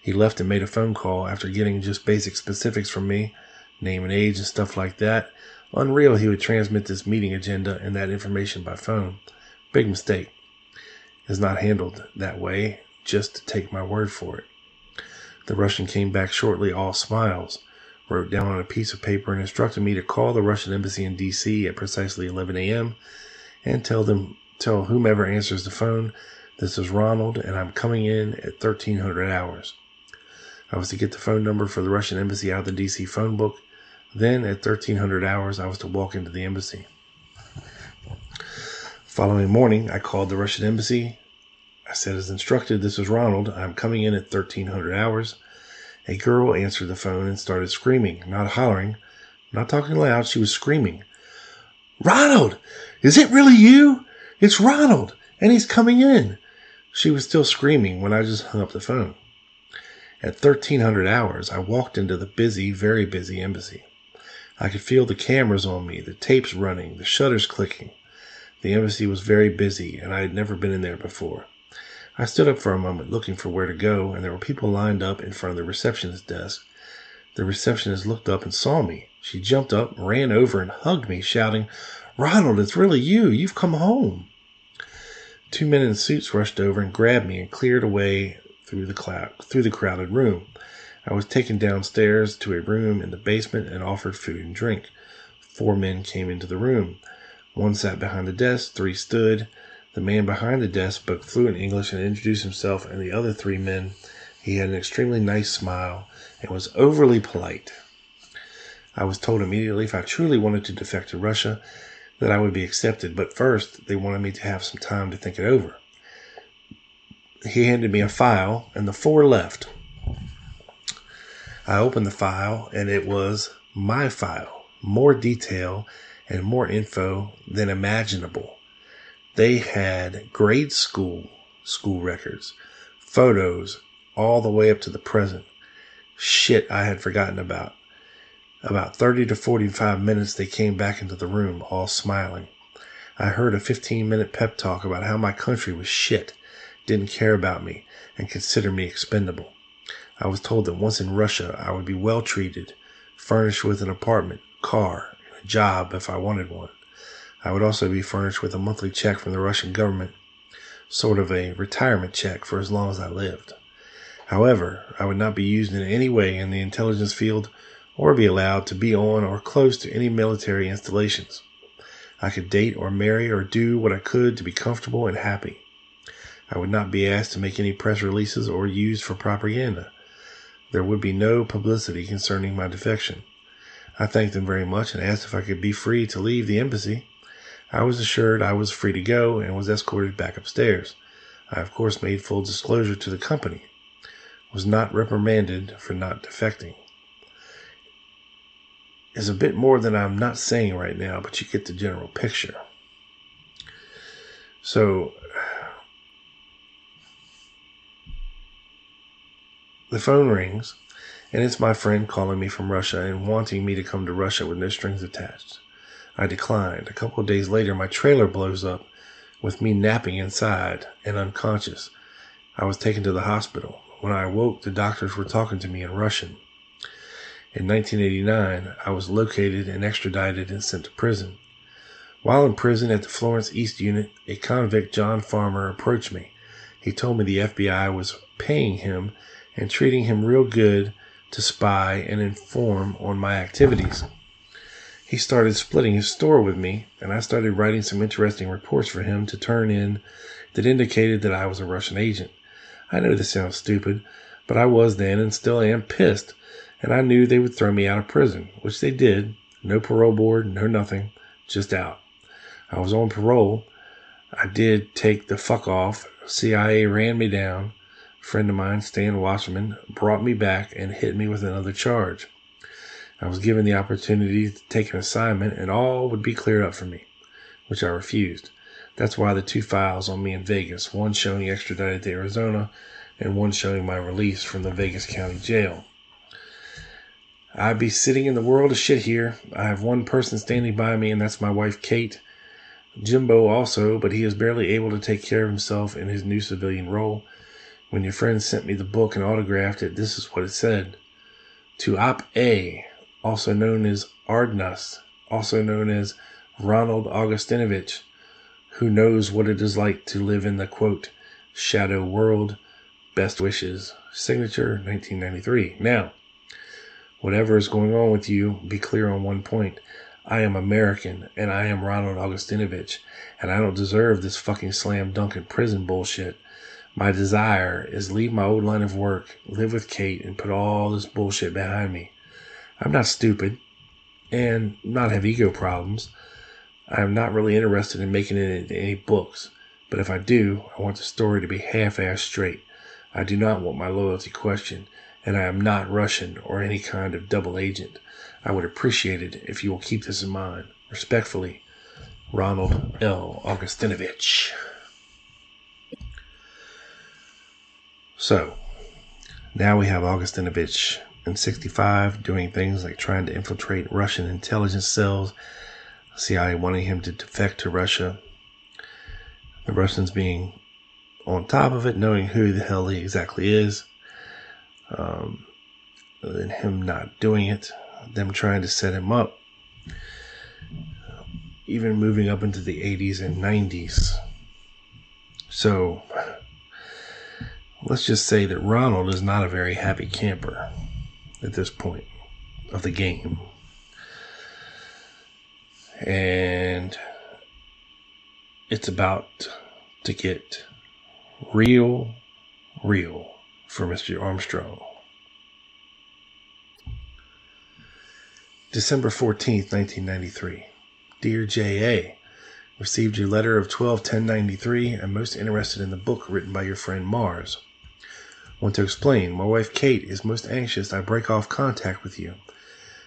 He left and made a phone call after getting just basic specifics from me, name and age and stuff like that. Unreal he would transmit this meeting agenda and that information by phone. Big mistake. Is not handled that way, just to take my word for it. The Russian came back shortly, all smiles, wrote down on a piece of paper and instructed me to call the Russian embassy in D.C. at precisely 11 a.m. and tell whomever answers the phone, this is Ronald and I'm coming in at 1300 hours. I was to get the phone number for the Russian embassy out of the D.C. phone book. Then at 1300 hours, I was to walk into the embassy. Following morning, I called the Russian embassy. I said as instructed, this is Ronald. I'm coming in at 1300 hours. A girl answered the phone and started screaming, not hollering, not talking loud. She was screaming, Ronald, is it really you? It's Ronald, and he's coming in. She was still screaming when I just hung up the phone. At 1300 hours, I walked into the busy, very busy embassy. I could feel the cameras on me, the tapes running, the shutters clicking. The embassy was very busy, and I had never been in there before. I stood up for a moment looking for where to go, and there were people lined up in front of the receptionist's desk. The receptionist looked up and saw me. She jumped up, ran over, and hugged me, shouting, Ronald, it's really you. You've come home. 2 men in suits rushed over and grabbed me and cleared away through the crowded room. I was taken downstairs to a room in the basement and offered food and drink. 4 men came into the room. 1 sat behind the desk, 3 stood. The man behind the desk spoke fluent English and introduced himself, and the other 3 men, he had an extremely nice smile and was overly polite. I was told immediately if I truly wanted to defect to Russia, that I would be accepted, but first they wanted me to have some time to think it over. He handed me a file, and the 4 left. I opened the file, and it was my file, more detail and more info than imaginable. They had grade school records, photos, all the way up to the present. Shit I had forgotten about. About 30 to 45 minutes they came back into the room, all smiling. I heard a 15-minute pep talk about how my country was shit, didn't care about me, and considered me expendable. I was told that once in Russia I would be well treated, furnished with an apartment, car, and a job if I wanted one. I would also be furnished with a monthly check from the Russian government, sort of a retirement check for as long as I lived. However, I would not be used in any way in the intelligence field or be allowed to be on or close to any military installations. I could date or marry or do what I could to be comfortable and happy. I would not be asked to make any press releases or used for propaganda. There would be no publicity concerning my defection. I thanked them very much and asked if I could be free to leave the embassy. I was assured I was free to go and was escorted back upstairs. I, of course, made full disclosure to the company. Was not reprimanded for not defecting. It's a bit more than I'm not saying right now, but you get the general picture. So, the phone rings, and it's my friend calling me from Russia and wanting me to come to Russia with no strings attached. I declined. A couple of days later, my trailer blows up with me napping inside and unconscious. I was taken to the hospital. When I awoke, the doctors were talking to me in Russian. In 1989, I was located and extradited and sent to prison. While in prison at the Florence East Unit, a convict, John Farmer, approached me. He told me the FBI was paying him and treating him real good to spy and inform on my activities. He started splitting his store with me, and I started writing some interesting reports for him to turn in that indicated that I was a Russian agent. I know this sounds stupid, but I was then and still am pissed, and I knew they would throw me out of prison, which they did. No parole board, no nothing, just out. I was on parole. I did take the fuck off. CIA ran me down. A friend of mine, Stan Wasserman, brought me back and hit me with another charge. I was given the opportunity to take an assignment and all would be cleared up for me, which I refused. That's why the two files on me in Vegas, one showing extradited to Arizona and one showing my release from the Vegas County Jail. I'd be sitting in the world of shit here. I have one person standing by me, and that's my wife, Kate. Jimbo also, but he is barely able to take care of himself in his new civilian role. When your friend sent me the book and autographed it, this is what it said. To Op A, also known as Ardnas, also known as Ronald Augustinovich, who knows what it is like to live in the, quote, shadow world. Best wishes. Signature, 1993. Now, whatever is going on with you, be clear on one point. I am American, and I am Ronald Augustinovich, and I don't deserve this fucking slam dunk in prison bullshit. My desire is leave my old line of work, live with Kate, and put all this bullshit behind me. I'm not stupid, and not have ego problems. I am not really interested in making it into any books, but if I do, I want the story to be half-assed straight. I do not want my loyalty questioned, and I am not Russian or any kind of double agent. I would appreciate it if you will keep this in mind. Respectfully, Ronald L. Augustinovich. So, now we have Augustinovich in 65 doing things like trying to infiltrate Russian intelligence cells, CIA wanting him to defect to Russia, the Russians being on top of it, knowing who the hell he exactly is, and him not doing it, them trying to set him up, even moving up into the 80s and 90s. So, let's just say that Ronald is not a very happy camper at this point of the game. And it's about to get real for Mr. Armstrong. December 14th, 1993. Dear J.A., received your letter of 12/10/93. I'm most interested in the book written by your friend Mars. Want to explain. My wife Kate is most anxious I break off contact with you.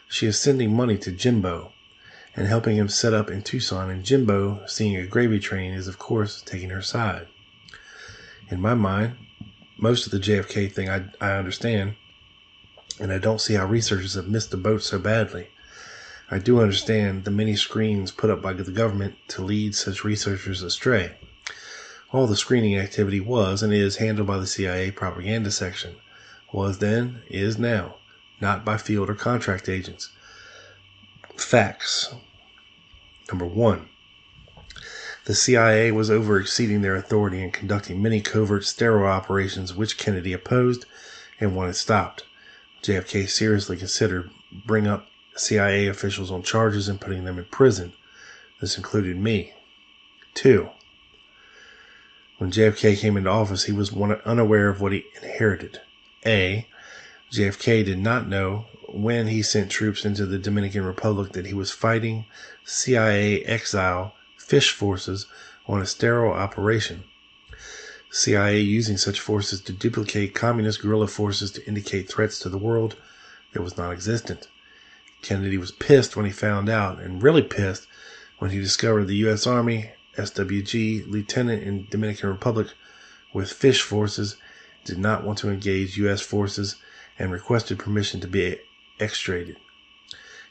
She is sending money to Jimbo and helping him set up in Tucson, and Jimbo, seeing a gravy train, is of course taking her side. In my mind, most of the JFK thing I understand, and I don't see how researchers have missed the boat so badly. I do understand the many screens put up by the government to lead such researchers astray. All the screening activity was and is handled by the CIA propaganda section. Was then, is now, not by field or contract agents. Facts. Number 1. The CIA was overexceeding their authority and conducting many covert steroid operations which Kennedy opposed and wanted stopped. JFK seriously considered bringing up CIA officials on charges and putting them in prison. This included me. 2. When JFK came into office, he was unaware of what he inherited. A. JFK did not know when he sent troops into the Dominican Republic that he was fighting CIA exile fish forces on a sterile operation. CIA using such forces to duplicate communist guerrilla forces to indicate threats to the world that was non-existent. Kennedy was pissed when he found out, and really pissed when he discovered the U.S. Army, SWG, lieutenant in Dominican Republic with fish forces did not want to engage U.S. forces and requested permission to be extradited.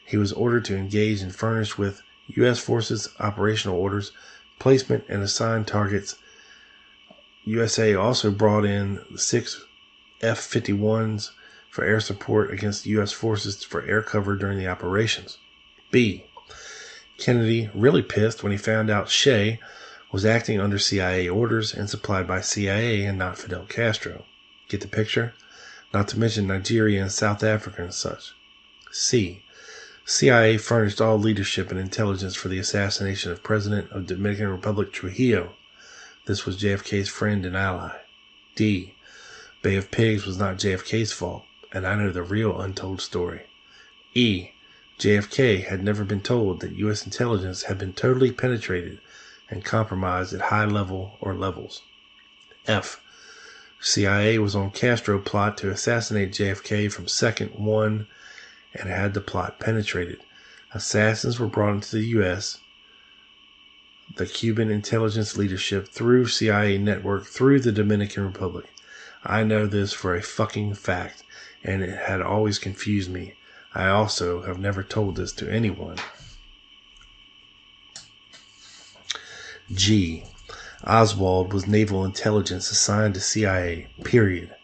He was ordered to engage and furnished with U.S. forces, operational orders, placement, and assigned targets. USA also brought in 6 F-51s for air support against U.S. forces for air cover during the operations. B. Kennedy really pissed when he found out Shea was acting under CIA orders and supplied by CIA and not Fidel Castro. Get the picture? Not to mention Nigeria and South Africa and such. C. CIA furnished all leadership and intelligence for the assassination of President of Dominican Republic Trujillo. This was JFK's friend and ally. D. Bay of Pigs was not JFK's fault, and I know the real untold story. E. JFK had never been told that U.S. intelligence had been totally penetrated and compromised at high level or levels. F. CIA was on Castro plot to assassinate JFK from second one and had the plot penetrated. Assassins were brought into the U.S., the Cuban intelligence leadership through CIA network through the Dominican Republic. I know this for a fucking fact, and it had always confused me. I also have never told this to anyone. G. Oswald was naval intelligence assigned to CIA, period.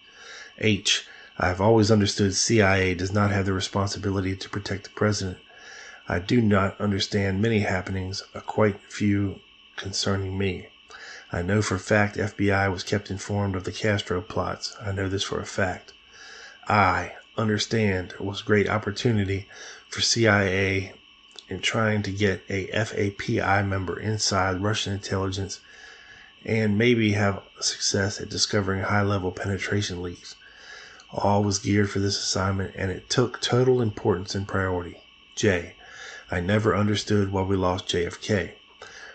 H. I have always understood CIA does not have the responsibility to protect the president. I do not understand many happenings, quite few concerning me. I know for a fact FBI was kept informed of the Castro plots. I know this for a fact. I understand it was a great opportunity for CIA in trying to get a FAPI member inside Russian intelligence and maybe have success at discovering high-level penetration leaks. All was geared for this assignment, and it took total importance and priority. J. I never understood why we lost JFK.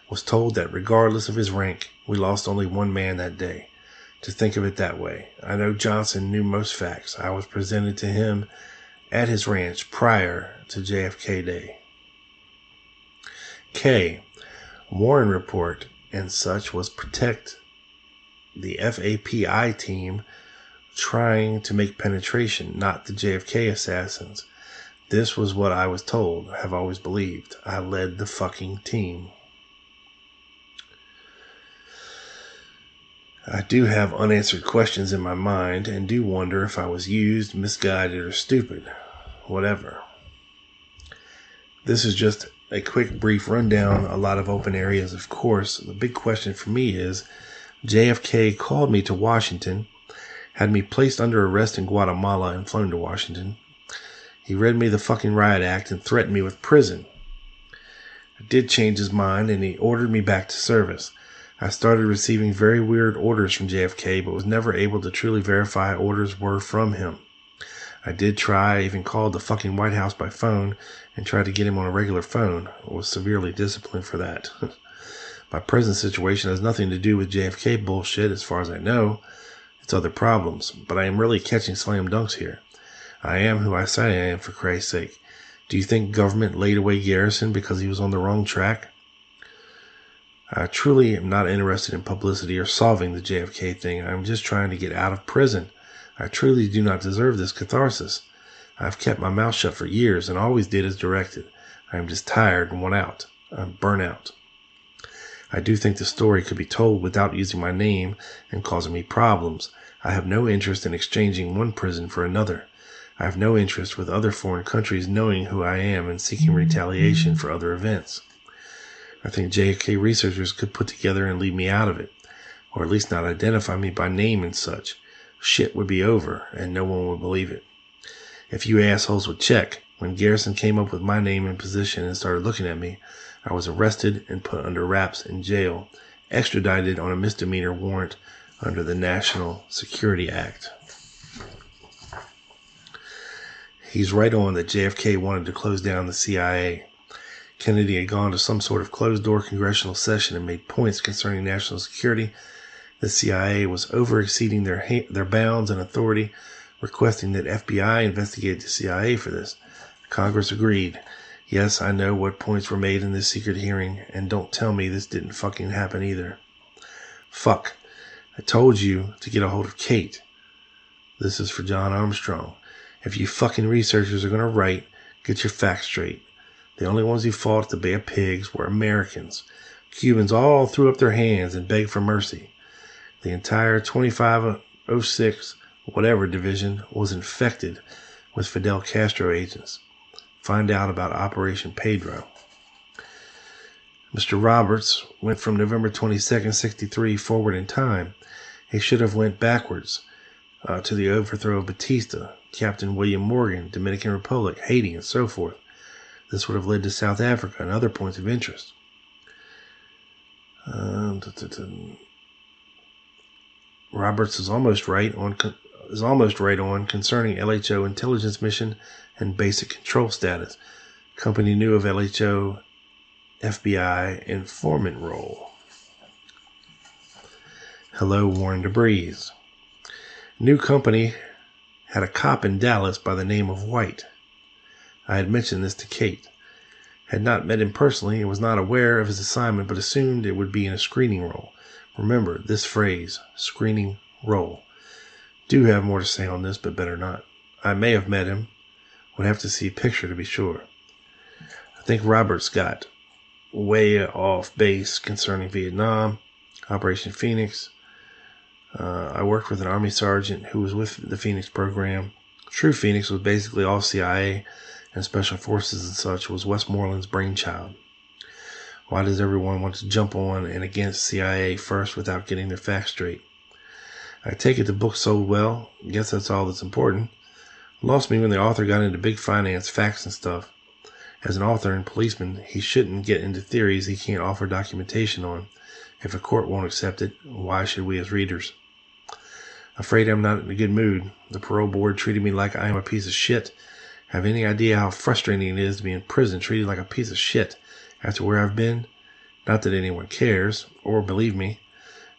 Was told that regardless of his rank, we lost only one man that day. To think of it that way. I know Johnson knew most facts. I was presented to him at his ranch prior to JFK Day. K. Warren report and such was protect the FAPI team trying to make penetration, not the JFK assassins. This was what I was told, have always believed. I led the fucking team. I do have unanswered questions in my mind and do wonder if I was used, misguided, or stupid. Whatever. This is just a quick, brief rundown, a lot of open areas, of course. The big question for me is, JFK called me to Washington, had me placed under arrest in Guatemala and flown to Washington. He read me the fucking riot act and threatened me with prison. I did change his mind and he ordered me back to service. I started receiving very weird orders from JFK, but was never able to truly verify orders were from him. I did try, I even called the fucking White House by phone and tried to get him on a regular phone. I was severely disciplined for that. My present situation has nothing to do with JFK bullshit as far as I know. It's other problems, but I am really catching slam dunks here. I am who I say I am, for Christ's sake. Do you think government laid away Garrison because he was on the wrong track? I truly am not interested in publicity or solving the JFK thing. I am just trying to get out of prison. I truly do not deserve this catharsis. I have kept my mouth shut for years and always did as directed. I am just tired and want out. I'm burnt out. I do think the story could be told without using my name and causing me problems. I have no interest in exchanging one prison for another. I have no interest with other foreign countries knowing who I am and seeking retaliation for other events. I think JFK researchers could put together and leave me out of it, or at least not identify me by name and such. Shit would be over, and no one would believe it. If you assholes would check, when Garrison came up with my name and position and started looking at me, I was arrested and put under wraps in jail, extradited on a misdemeanor warrant under the National Security Act. He's right on that JFK wanted to close down the CIA. Kennedy had gone to some sort of closed-door congressional session and made points concerning national security. The CIA was over-exceeding their bounds and authority, requesting that FBI investigate the CIA for this. Congress agreed. Yes, I know what points were made in this secret hearing, and don't tell me this didn't fucking happen either. Fuck. I told you to get a hold of Kate. This is for John Armstrong. If you fucking researchers are going to write, get your facts straight. The only ones who fought at the Bay of Pigs were Americans. Cubans all threw up their hands and begged for mercy. The entire 2506 whatever division was infected with Fidel Castro agents. Find out about Operation Pedro. Mr. Roberts went from November 22nd, 63 forward in time. He should have went backwards to the overthrow of Batista, Captain William Morgan, Dominican Republic, Haiti, and so forth. This would have led to South Africa and other points of interest. Roberts is almost right on concerning LHO intelligence mission and basic control status. Company knew of LHO FBI informant role. Hello, Warren DeBreeze. New company had a cop in Dallas by the name of White. I had mentioned this to Kate. Had not met him personally and was not aware of his assignment, but assumed it would be in a screening role. Remember this phrase, screening role. Do have more to say on this, but better not. I may have met him. Would have to see a picture to be sure. I think Roberts got way off base concerning Vietnam, Operation Phoenix. I worked with an Army sergeant who was with the Phoenix program. True Phoenix was basically all CIA and Special Forces and such, was Westmoreland's brainchild. Why does everyone want to jump on and against CIA first without getting their facts straight? I take it the book sold well. Guess that's all that's important. Lost me when the author got into big finance, facts and stuff. As an author and policeman, he shouldn't get into theories he can't offer documentation on. If a court won't accept it, why should we as readers? Afraid I'm not in a good mood. The parole board treated me like I am a piece of shit. Have any idea how frustrating it is to be in prison treated like a piece of shit after where I've been? Not that anyone cares, or believe me,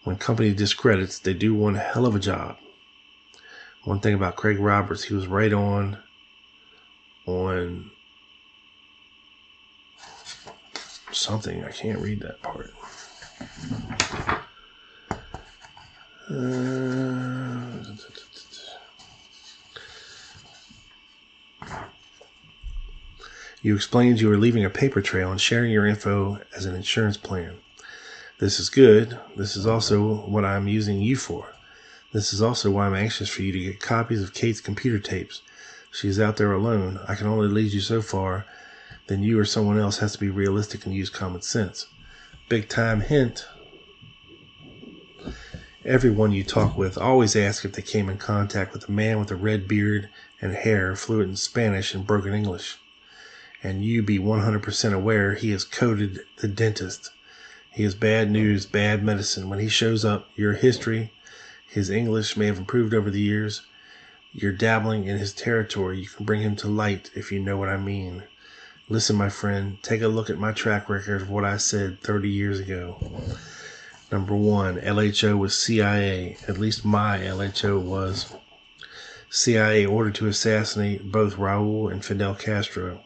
when company discredits, they do one hell of a job. One thing about Craig Roberts, he was right on something. I can't read that part. You explained you were leaving a paper trail and sharing your info as an insurance plan. This is good. This is also what I'm using you for. This is also why I'm anxious for you to get copies of Kate's computer tapes. She's out there alone. I can only lead you so far. Then you or someone else has to be realistic and use common sense. Big time hint. Everyone you talk with always ask if they came in contact with a man with a red beard and hair, fluent in Spanish and broken English. And you be 100% aware he is coded the dentist. He is bad news, bad medicine. When he shows up, your history, his English may have improved over the years. You're dabbling in his territory. You can bring him to light if you know what I mean. Listen, my friend, take a look at my track record of what I said 30 years ago. Number 1, LHO was CIA. At least my LHO was. CIA ordered to assassinate both Raul and Fidel Castro.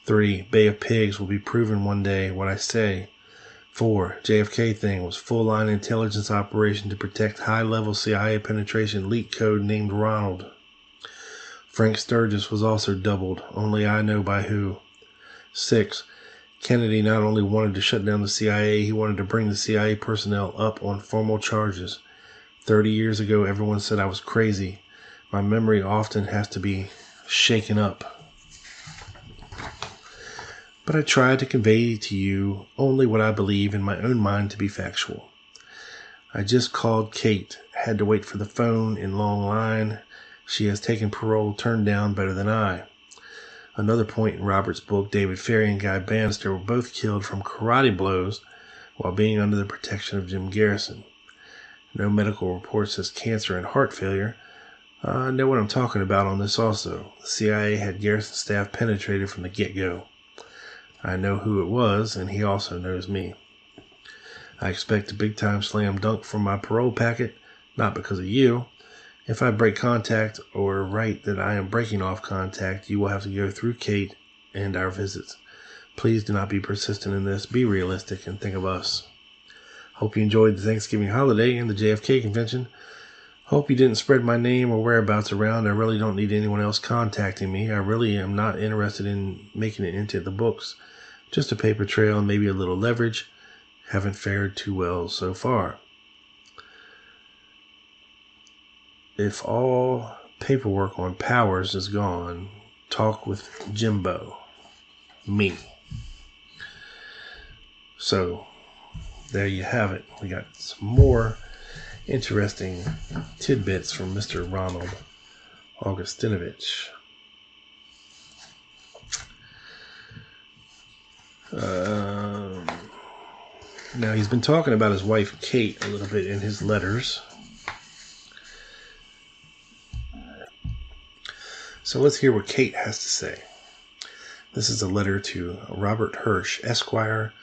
3, Bay of Pigs will be proven one day what I say. 4, JFK thing was full-line intelligence operation to protect high-level CIA penetration leak code named Ronald. Frank Sturgis was also doubled, only I know by who. 6, Kennedy not only wanted to shut down the CIA, he wanted to bring the CIA personnel up on formal charges. 30 years ago, everyone said I was crazy. My memory often has to be shaken up. but I try to convey to you only what I believe in my own mind to be factual. I just called Kate, had to wait for the phone in long line. She has taken parole turned down better than I. Another point in Robert's book, David Ferry and Guy Bannister were both killed from karate blows while being under the protection of Jim Garrison. No medical report says cancer and heart failure. I know what I'm talking about on this also. The CIA had Garrison's staff penetrated from the get-go. I know who it was, and he also knows me. I expect a big-time slam dunk from my parole packet, not because of you. If I break contact or write that I am breaking off contact, you will have to go through Kate and our visits. Please do not be persistent in this. Be realistic and think of us. Hope you enjoyed the Thanksgiving holiday and the JFK convention. Hope you didn't spread my name or whereabouts around. I really don't need anyone else contacting me. I really am not interested in making it into the books. Just a paper trail and maybe a little leverage. Haven't fared too well so far. If all paperwork on Powers is gone, talk with Jimbo. Me. So, there you have it. We got some more interesting tidbits from Mr. Ronald Augustinovich. Now, he's been talking about his wife, Kate, a little bit in his letters. So let's hear what Kate has to say. This is a letter to Robert Hirsch, Esquire,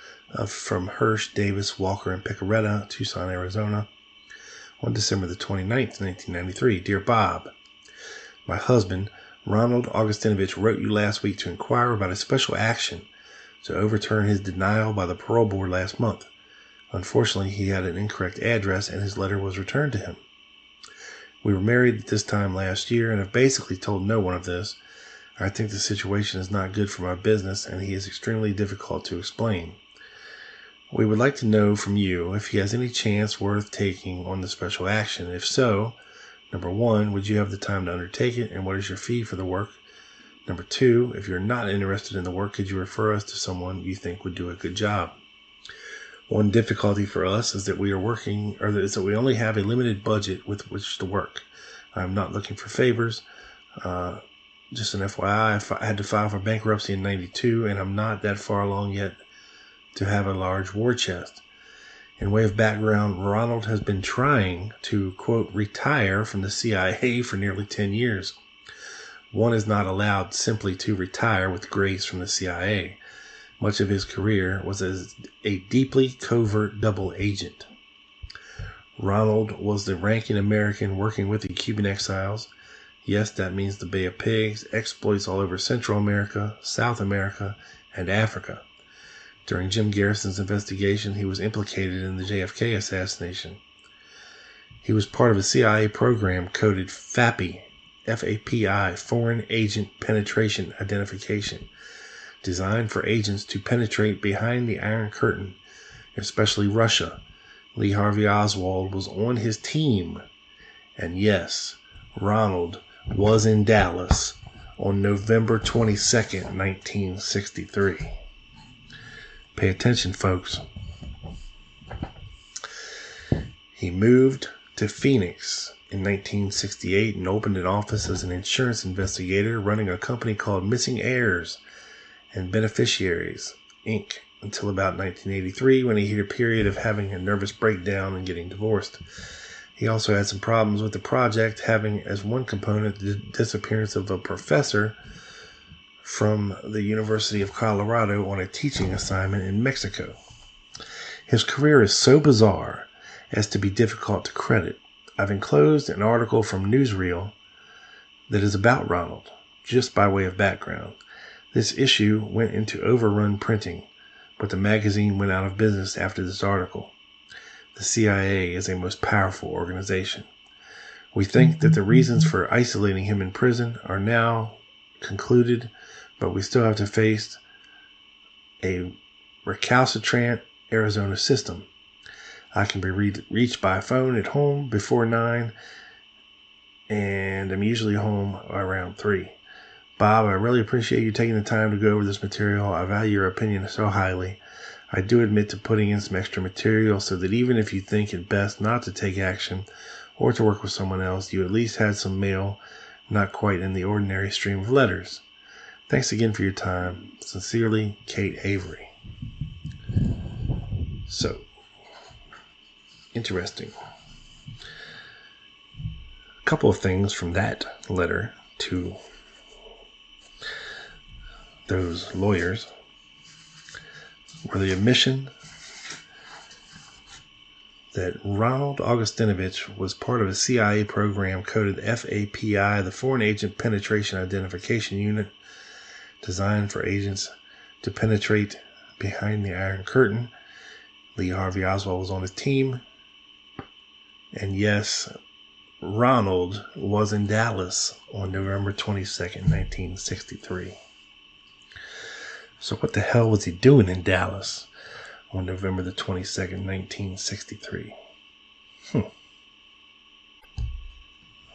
from Hirsch, Davis, Walker, and Picaretta, Tucson, Arizona, on December the 29th, 1993. Dear Bob, my husband, Ronald Augustinovich, wrote you last week to inquire about a special action to overturn his denial by the parole board last month. Unfortunately, he had an incorrect address and his letter was returned to him. We were married at this time last year and have basically told no one of this. I think the situation is not good for my business and he is extremely difficult to explain. We would like to know from you if he has any chance worth taking on the special action. If so, number one, would you have the time to undertake it and what is your fee for the work? Number two, if you're not interested in the work, could you refer us to someone you think would do a good job? One difficulty for us is that we only have a limited budget with which to work. I'm not looking for favors. Just an FYI, I had to file for bankruptcy in 92, and I'm not that far along yet to have a large war chest. In way of background, Ronald has been trying to, quote, retire from the CIA for nearly 10 years. One is not allowed simply to retire with grace from the CIA. Much of his career was as a deeply covert double agent. Ronald was the ranking American working with the Cuban exiles. Yes, that means the Bay of Pigs, exploits all over Central America, South America, and Africa. During Jim Garrison's investigation, he was implicated in the JFK assassination. He was part of a CIA program coded FAPI, F-A-P-I, Foreign Agent Penetration Identification, designed for agents to penetrate behind the Iron Curtain, especially Russia. Lee Harvey Oswald was on his team. And yes, Ronald was in Dallas on November 22nd, 1963. Pay attention, folks. He moved to Phoenix in 1968 and opened an office as an insurance investigator running a company called Missing Heirs and Beneficiaries, Inc., until about 1983 when he hit a period of having a nervous breakdown and getting divorced. He also had some problems with the project, having as one component the disappearance of a professor from the University of Colorado on a teaching assignment in Mexico. His career is so bizarre as to be difficult to credit. I've enclosed an article from Newsreel that is about Ronald, just by way of background. This issue went into overrun printing, but the magazine went out of business after this article. The CIA is a most powerful organization. We think that the reasons for isolating him in prison are now concluded, but we still have to face a recalcitrant Arizona system. I can be reached by phone at home before 9, and I'm usually home around 3. Bob, I really appreciate you taking the time to go over this material. I value your opinion so highly. I do admit to putting in some extra material so that even if you think it best not to take action or to work with someone else, you at least had some mail, not quite in the ordinary stream of letters. Thanks again for your time. Sincerely, Kate Avery. So, interesting. A couple of things from that letter to those lawyers were the admission that Ronald Augustinovich was part of a CIA program coded FAPI, the Foreign Agent Penetration Identification Unit, designed for agents to penetrate behind the Iron Curtain. Lee Harvey Oswald was on his team. And yes, Ronald was in Dallas on November 22nd, 1963. So what the hell was he doing in Dallas on November the 22nd, 1963?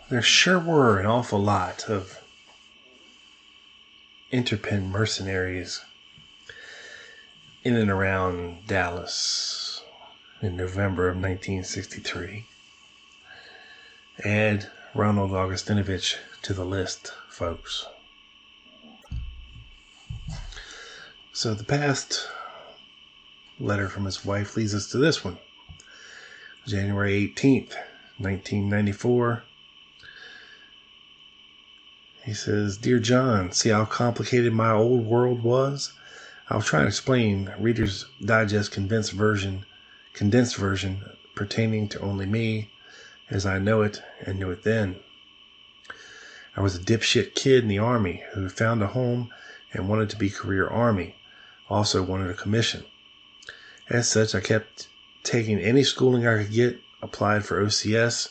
There sure were an awful lot of Interpen mercenaries in and around Dallas in November of 1963. Add Ronald Augustinovich to the list, folks. So the past letter from his wife leads us to this one. January 18th, 1994. He says, Dear John, see how complicated my old world was? I'll try and explain Reader's Digest condensed version pertaining to only me as I know it and knew it then. I was a dipshit kid in the Army who found a home and wanted to be career Army. Also wanted a commission. As such, I kept taking any schooling I could get, applied for OCS,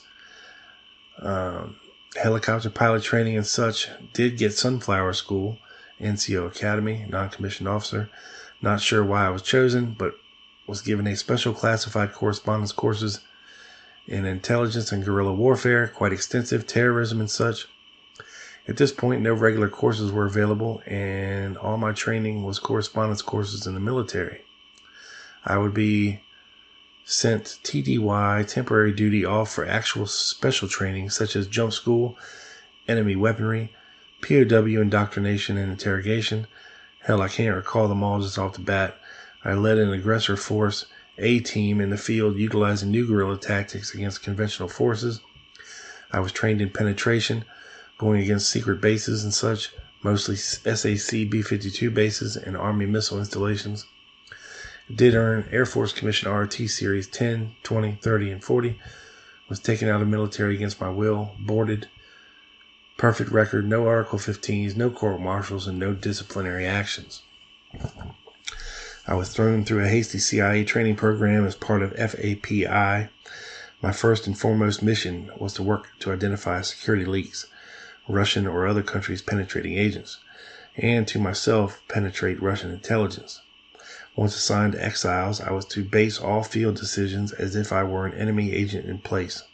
helicopter pilot training and such. Did get Sunflower School, NCO Academy, non-commissioned officer. Not sure why I was chosen, but was given a special classified correspondence courses in intelligence and guerrilla warfare, quite extensive, terrorism and such. At this point, no regular courses were available, and all my training was correspondence courses in the military. I would be sent TDY, temporary duty, off for actual special training, such as jump school, enemy weaponry, POW indoctrination and interrogation. Hell, I can't recall them all just off the bat. I led an aggressor force A-team in the field utilizing new guerrilla tactics against conventional forces. I was trained in penetration, going against secret bases and such, mostly SAC B-52 bases and Army missile installations. Did earn Air Force Commission RT Series 10, 20, 30, and 40. Was taken out of military against my will, boarded. Perfect record, no Article 15s, no court-martials, and no disciplinary actions. I was thrown through a hasty CIA training program as part of FAPI. My first and foremost mission was to work to identify security leaks, Russian or other countries' penetrating agents, and to myself penetrate Russian intelligence. Once assigned to exiles, I was to base all field decisions as if I were an enemy agent in place.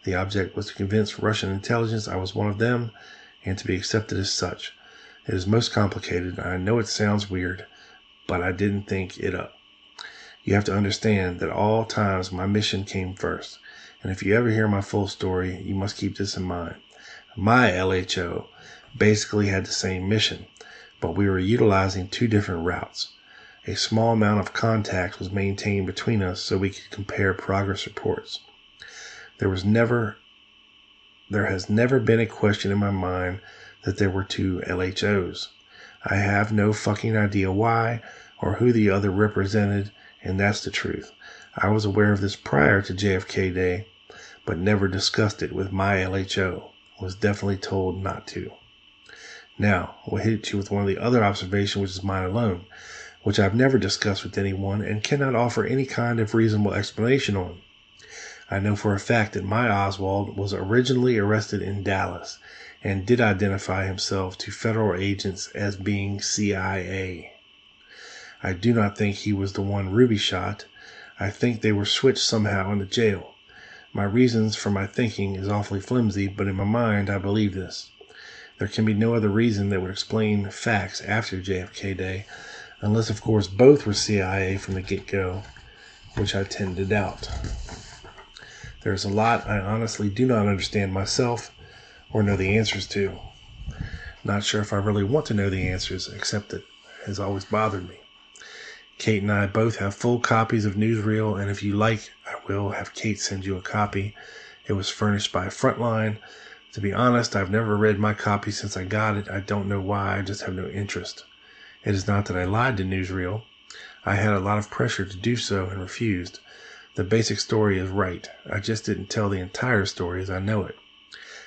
The object was to convince Russian intelligence I was one of them and to be accepted as such. It is most complicated, and I know it sounds weird, but I didn't think it up. You have to understand that at all times my mission came first, and if you ever hear my full story, you must keep this in mind. My LHO basically had the same mission, but we were utilizing two different routes. A small amount of contact was maintained between us so we could compare progress reports. There has never been a question in my mind that there were two LHOs. I have no fucking idea why or who the other represented, and that's the truth. I was aware of this prior to JFK Day, but never discussed it with my LHO. Was definitely told not to. Now, we'll hit you with one of the other observations, which is mine alone, which I've never discussed with anyone and cannot offer any kind of reasonable explanation on. I know for a fact that my Oswald was originally arrested in Dallas and did identify himself to federal agents as being CIA. I do not think he was the one Ruby shot. I think they were switched somehow in the jail. My reasons for my thinking is awfully flimsy, but in my mind I believe this. There can be no other reason that would explain facts after JFK Day, unless, of course, both were CIA from the get-go, which I tend to doubt. There's a lot I honestly do not understand myself or know the answers to. Not sure if I really want to know the answers, except it has always bothered me. Kate and I both have full copies of Newsreel, and if you like, I will have Kate send you a copy. It was furnished by Frontline. To be honest, I've never read my copy since I got it. I don't know why, I just have no interest. It is not that I lied to Newsreel. I had a lot of pressure to do so and refused. The basic story is right. I just didn't tell the entire story as I know it.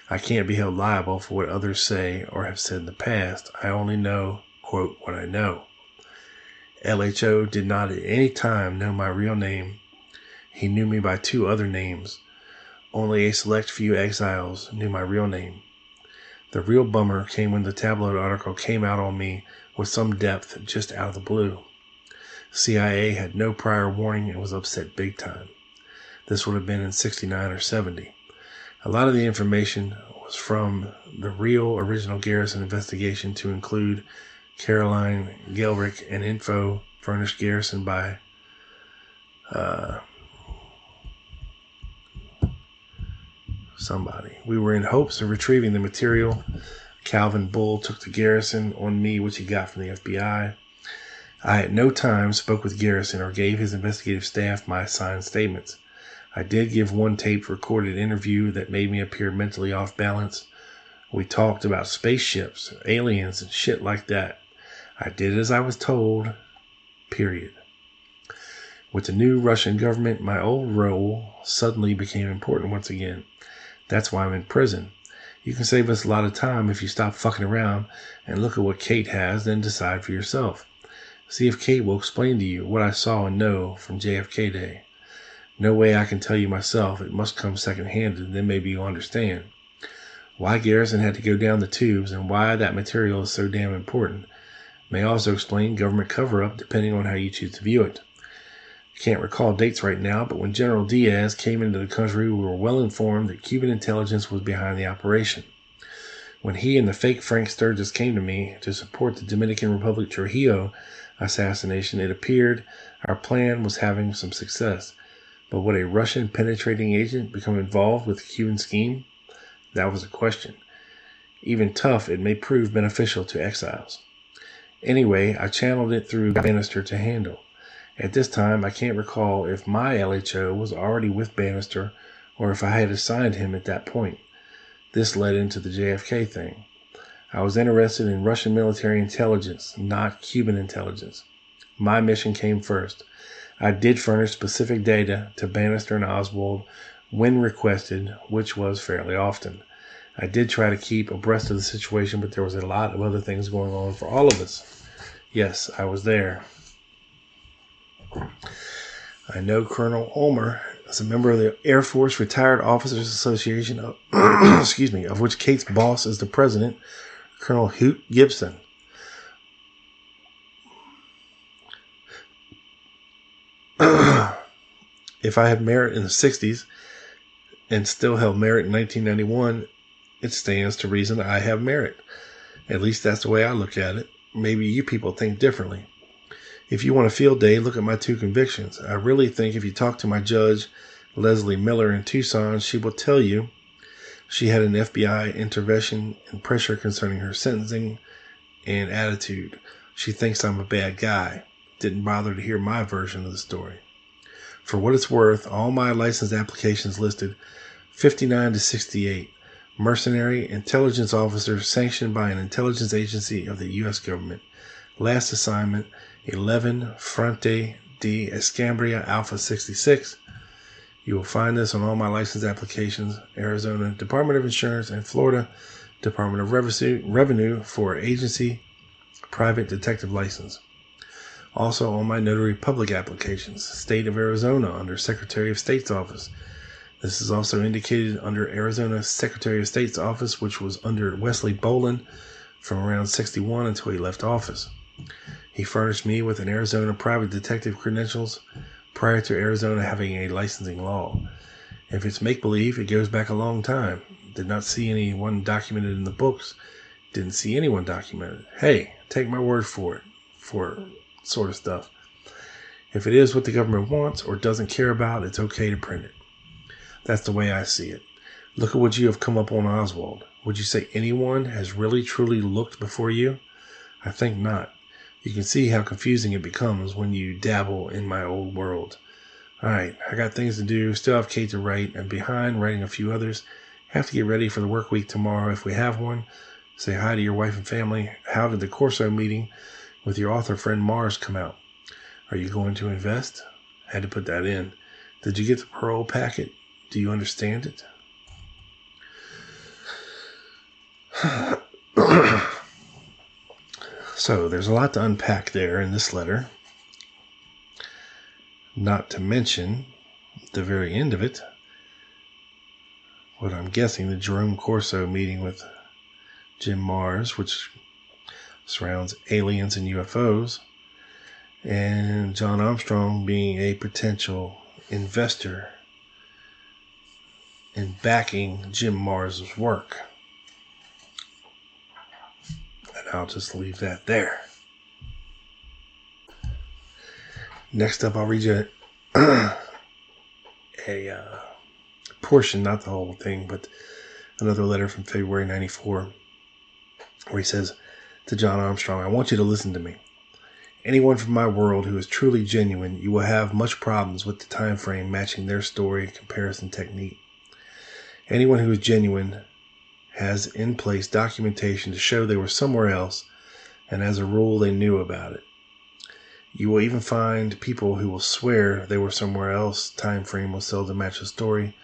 I can't be held liable for what others say or have said in the past. I only know, quote, what I know. LHO did not at any time know my real name. He knew me by 2 other names. Only a select few exiles knew my real name. The real bummer came when the tabloid article came out on me with some depth just out of the blue. CIA had no prior warning and was upset big time. This would have been in 69 or 70. A lot of the information was from the real original Garrison investigation, to include Caroline Gelrick, and info furnished Garrison by somebody. We were in hopes of retrieving the material. Calvin Bull took the Garrison on me, which he got from the FBI. I at no time spoke with Garrison or gave his investigative staff my signed statements. I did give one taped recorded interview that made me appear mentally off balance. We talked about spaceships, aliens, and shit like that. I did as I was told, period. With the new Russian government, my old role suddenly became important once again. That's why I'm in prison. You can save us a lot of time if you stop fucking around and look at what Kate has, then decide for yourself. See if Kate will explain to you what I saw and know from JFK Day. No way I can tell you myself. It must come second-handed, then maybe you'll understand. Why Garrison had to go down the tubes and why that material is so damn important. May also explain government cover-up depending on how you choose to view it. I can't recall dates right now, but when General Diaz came into the country, we were well informed that Cuban intelligence was behind the operation. When he and the fake Frank Sturgis came to me to support the Dominican Republic Trujillo assassination, it appeared our plan was having some success. But would a Russian penetrating agent become involved with the Cuban scheme? That was a question. Even tough, it may prove beneficial to exiles. Anyway, I channeled it through Bannister to handle. At this time, I can't recall if my LHO was already with Bannister or if I had assigned him at that point. This led into the JFK thing. I was interested in Russian military intelligence, not Cuban intelligence. My mission came first. I did furnish specific data to Bannister and Oswald when requested, which was fairly often. I did try to keep abreast of the situation, but there was a lot of other things going on for all of us. Yes, I was there. I know Colonel Ulmer is a member of the Air Force Retired Officers Association, of which Kate's boss is the president, Colonel Hoot Gibson. If I had merit in the 60s and still held merit in 1991, it stands to reason I have merit. At least that's the way I look at it. Maybe you people think differently. If you want a field day, look at my 2 convictions. I really think if you talk to my judge, Leslie Miller in Tucson, she will tell you she had an FBI intervention and pressure concerning her sentencing and attitude. She thinks I'm a bad guy. Didn't bother to hear my version of the story. For what it's worth, all my license applications listed 59 to 68. Mercenary, intelligence officer sanctioned by an intelligence agency of the U.S. government. Last assignment, 11 Fronte de Escambria Alpha 66. You will find this on all my license applications, Arizona Department of Insurance and Florida Department of Revenue for agency private detective license. Also on my notary public applications, State of Arizona under Secretary of State's office. This is also indicated under Arizona Secretary of State's office, which was under Wesley Bolin from around 61 until he left office. He furnished me with an Arizona private detective credentials prior to Arizona having a licensing law. If it's make-believe, it goes back a long time. Did not see anyone documented in the books. Didn't see anyone documented. Hey, take my word for it, for sort of stuff. If it is what the government wants or doesn't care about, it's okay to print it. That's the way I see it. Look at what you have come up on Oswald. Would you say anyone has really truly looked before you? I think not. You can see how confusing it becomes when you dabble in my old world. Alright, I got things to do, still have Kate to write. I'm behind writing a few others. Have to get ready for the work week tomorrow if we have one. Say hi to your wife and family. How did the Corso meeting with your author friend Mars come out? Are you going to invest? Had to put that in. Did you get the parole packet? Do you understand it? So there's a lot to unpack there in this letter. Not to mention the very end of it, what I'm guessing the Jerome Corso meeting with Jim Mars, which surrounds aliens and UFOs, and John Armstrong being a potential investor in backing Jim Mars' work. And I'll just leave that there. Next up, I'll read you a portion, not the whole thing, but another letter from February 94, where he says to John Armstrong, I want you to listen to me. Anyone from my world who is truly genuine, you will have much problems with the time frame matching their story and comparison technique. Anyone who is genuine has in place documentation to show they were somewhere else, and as a rule, they knew about it. You will even find people who will swear they were somewhere else. Time frame will seldom match a story.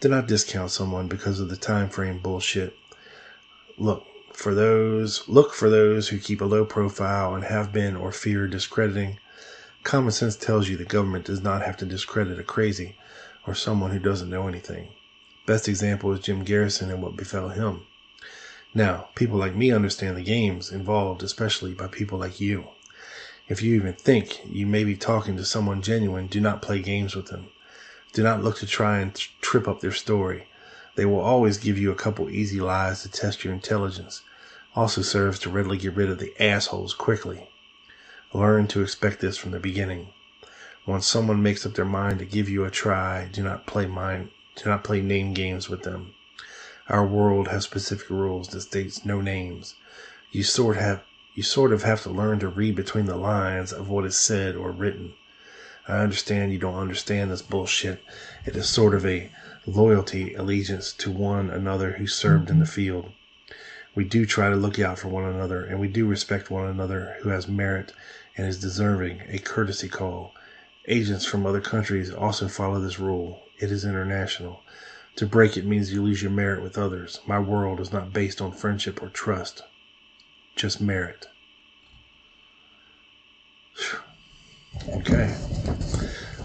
Do not discount someone because of the time frame bullshit. Look for those who keep a low profile and have been or fear discrediting. Common sense tells you the government does not have to discredit a crazy or someone who doesn't know anything. Best example is Jim Garrison and what befell him. Now, people like me understand the games involved, especially by people like you. If you even think you may be talking to someone genuine, do not play games with them. Do not look to try and trip up their story. They will always give you a couple easy lies to test your intelligence. Also serves to readily get rid of the assholes quickly. Learn to expect this from the beginning. Once someone makes up their mind to give you a try, do not play name games with them. Our world has specific rules that states no names. You sort of have to learn to read between the lines of what is said or written. I understand you don't understand this bullshit. It is sort of a loyalty allegiance to one another who served in the field. We do try to look out for one another, and we do respect one another who has merit and is deserving a courtesy call. Agents from other countries also follow this rule. It is international. To break it means you lose your merit with others. My world is not based on friendship or trust. Just merit. Okay.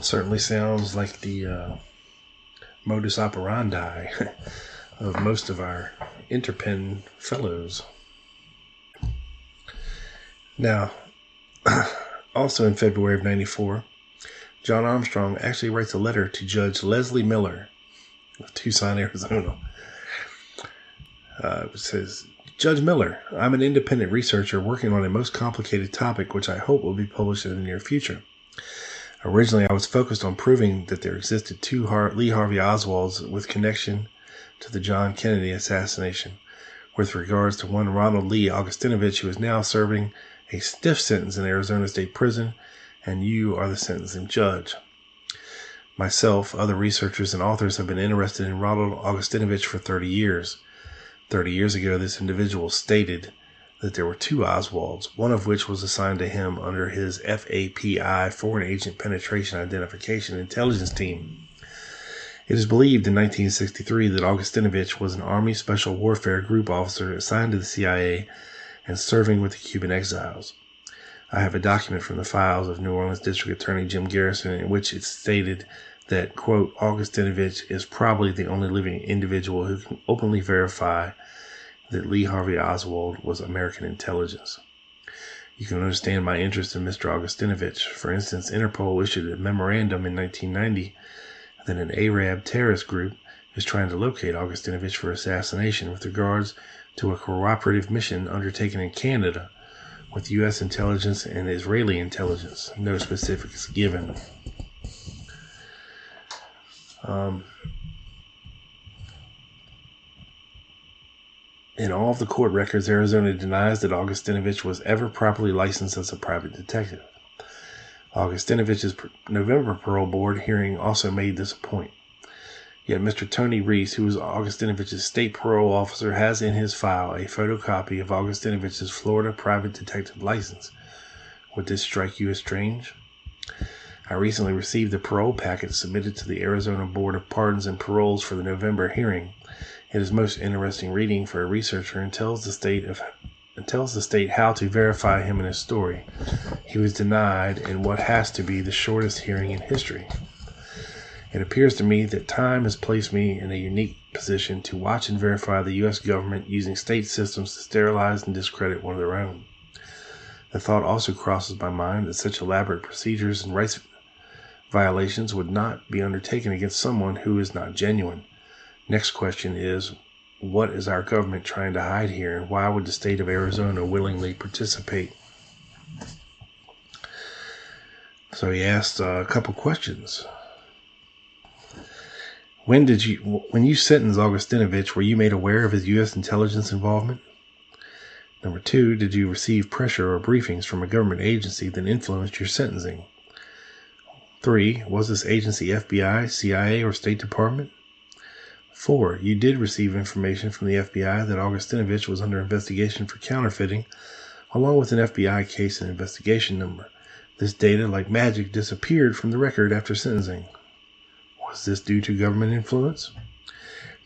Certainly sounds like the modus operandi of most of our Interpen fellows. Now, also in February of 94, John Armstrong actually writes a letter to Judge Leslie Miller of Tucson, Arizona. It says, Judge Miller, I'm an independent researcher working on a most complicated topic which I hope will be published in the near future. Originally, I was focused on proving that there existed two Lee Harvey Oswalds with connection to the John Kennedy assassination, with regards to one Ronald Lee Augustinovich, who is now serving a stiff sentence in Arizona State Prison, and you are the sentencing judge. Myself, other researchers, and authors have been interested in Ronald Augustinovich for 30 years. 30 years ago, this individual stated that there were two Oswalds, one of which was assigned to him under his FAPI, Foreign Agent Penetration Identification Intelligence Team. It is believed in 1963 that Augustinovich was an Army Special Warfare Group officer assigned to the CIA and serving with the Cuban exiles. I have a document from the files of New Orleans District Attorney Jim Garrison in which it stated that, quote, Augustinovich is probably the only living individual who can openly verify that Lee Harvey Oswald was American intelligence. You can understand my interest in Mr. Augustinovich. For instance, Interpol issued a memorandum in 1990 that an Arab terrorist group is trying to locate Augustinovich for assassination with regards to a cooperative mission undertaken in Canada with U.S. intelligence and Israeli intelligence. No specifics given. In all of the court records, Arizona denies that Augustinovich was ever properly licensed as a private detective. Augustinovich's November parole board hearing also made this a point. Yet Mr. Tony Reese, who was Augustinovich's state parole officer, has in his file a photocopy of Augustinovich's Florida private detective license. Would this strike you as strange? I recently received the parole packet submitted to the Arizona Board of Pardons and Paroles for the November hearing. It is most interesting reading for a researcher and tells the state how to verify him in his story. He was denied in what has to be the shortest hearing in history. It appears to me that time has placed me in a unique position to watch and verify the U.S. government using state systems to sterilize and discredit one of their own. The thought also crosses my mind that such elaborate procedures and rights violations would not be undertaken against someone who is not genuine. Next question is, what is our government trying to hide here, and why would the state of Arizona willingly participate? So he asked a couple questions. When you sentenced Augustinovich, were you made aware of his U.S. intelligence involvement? Number 2, did you receive pressure or briefings from a government agency that influenced your sentencing? 3, was this agency FBI, CIA, or State Department? 4, you did receive information from the FBI that Augustinovich was under investigation for counterfeiting, along with an FBI case and investigation number. This data, like magic, disappeared from the record after sentencing. Was this due to government influence?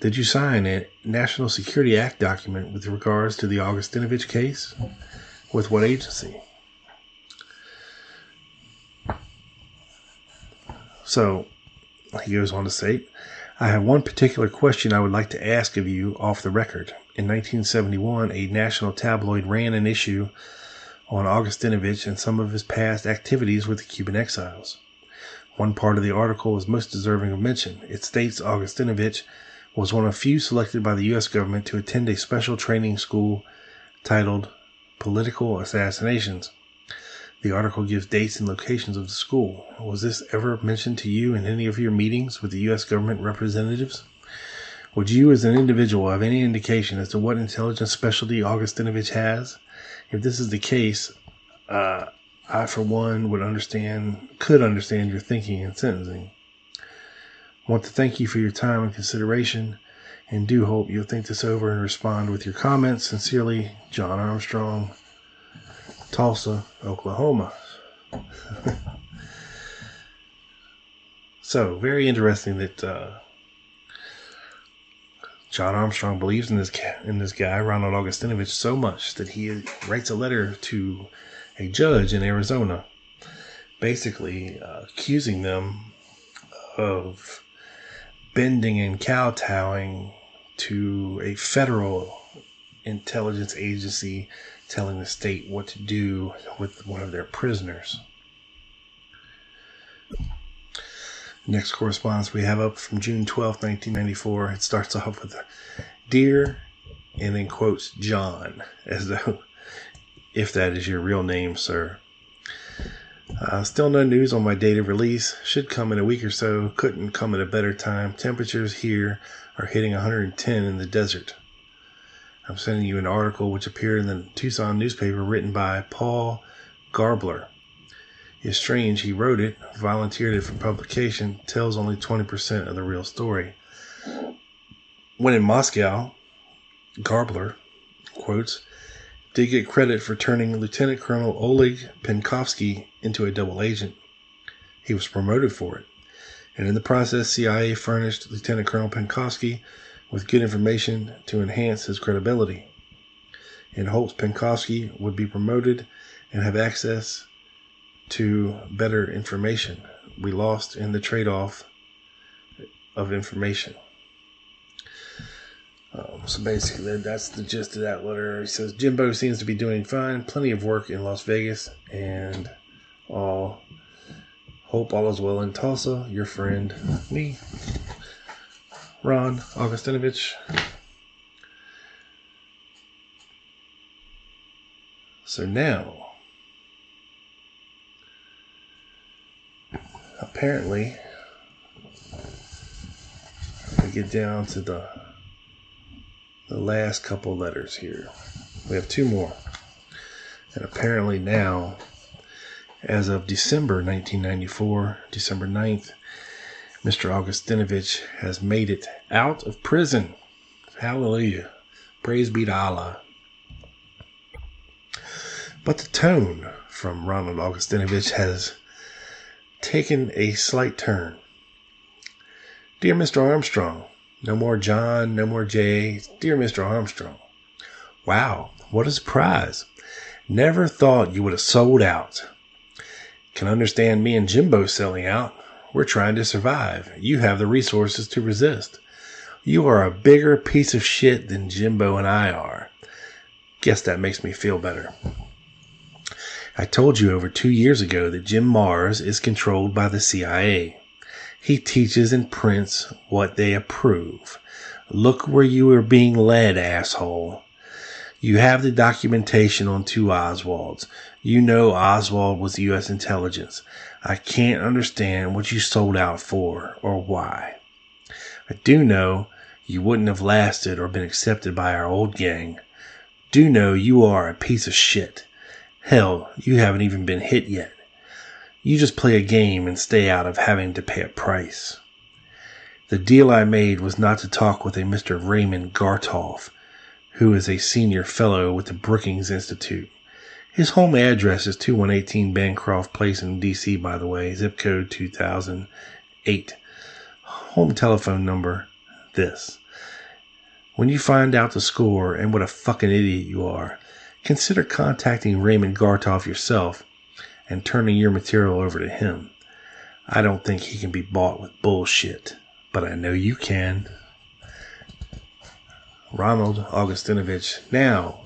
Did you sign a National Security Act document with regards to the Augustinovich case? With what agency? So, he goes on to say, I have one particular question I would like to ask of you off the record. In 1971, a national tabloid ran an issue on Augustinovich and some of his past activities with the Cuban exiles. One part of the article is most deserving of mention. It states Augustinovich was one of few selected by the U.S. government to attend a special training school titled Political Assassinations. The article gives dates and locations of the school. Was this ever mentioned to you in any of your meetings with the U.S. government representatives? Would you as an individual have any indication as to what intelligence specialty Augustinovich has? If this is the case, I for one could understand your thinking and sentencing. I want to thank you for your time and consideration, and do hope you'll think this over and respond with your comments. Sincerely, John Armstrong, Tulsa, Oklahoma. So, very interesting that John Armstrong believes in this guy, Ronald Augustinovich, so much that he writes a letter to a judge in Arizona, basically accusing them of bending and kowtowing to a federal intelligence agency telling the state what to do with one of their prisoners. Next correspondence we have up from June 12, 1994. It starts off with "Dear," and then quotes John, as though, if that is your real name, sir. Still no news on my date of release. Should come in a week or so. Couldn't come at a better time. Temperatures here are hitting 110 in the desert. I'm sending you an article which appeared in the Tucson newspaper written by Paul Garbler. It's strange he wrote it, volunteered it for publication, tells only 20% of the real story. When in Moscow, Garbler, quotes, did get credit for turning Lieutenant Colonel Oleg Penkovsky into a double agent. He was promoted for it, and in the process, CIA furnished Lieutenant Colonel Penkovsky with good information to enhance his credibility. In hopes Penkovsky would be promoted and have access to better information. We lost in the trade-off of information. So basically, that's the gist of that letter. He says, Jimbo seems to be doing fine. Plenty of work in Las Vegas. And hope all is well in Tulsa. Your friend, me. Ron Augustinovich. So now, apparently, we get down to the last couple letters here. We have two more. And apparently now, as of December 1994, December 9th, Mr. Augustinovich has made it out of prison. Hallelujah. Praise be to Allah. But the tone from Ronald Augustinovich has taken a slight turn. Dear Mr. Armstrong, no more John, no more Jay. Dear Mr. Armstrong, wow, what a surprise. Never thought you would have sold out. Can understand me and Jimbo selling out. We're trying to survive. You have the resources to resist. You are a bigger piece of shit than Jimbo and I are. Guess that makes me feel better. I told you over 2 years ago that Jim Mars is controlled by the CIA. He teaches and prints what they approve. Look where you are being led, asshole. You have the documentation on 2 Oswalds. You know Oswald was U.S. intelligence. I can't understand what you sold out for or why. I do know you wouldn't have lasted or been accepted by our old gang. Do know you are a piece of shit. Hell, you haven't even been hit yet. You just play a game and stay out of having to pay a price. The deal I made was not to talk with a Mr. Raymond Gartoff, who is a senior fellow with the Brookings Institute. His home address is 2118 Bancroft Place in D.C., by the way, zip code 2008. Home telephone number, this. When you find out the score and what a fucking idiot you are, consider contacting Raymond Gartoff yourself and turning your material over to him. I don't think he can be bought with bullshit, but I know you can. Ronald Augustinovich, now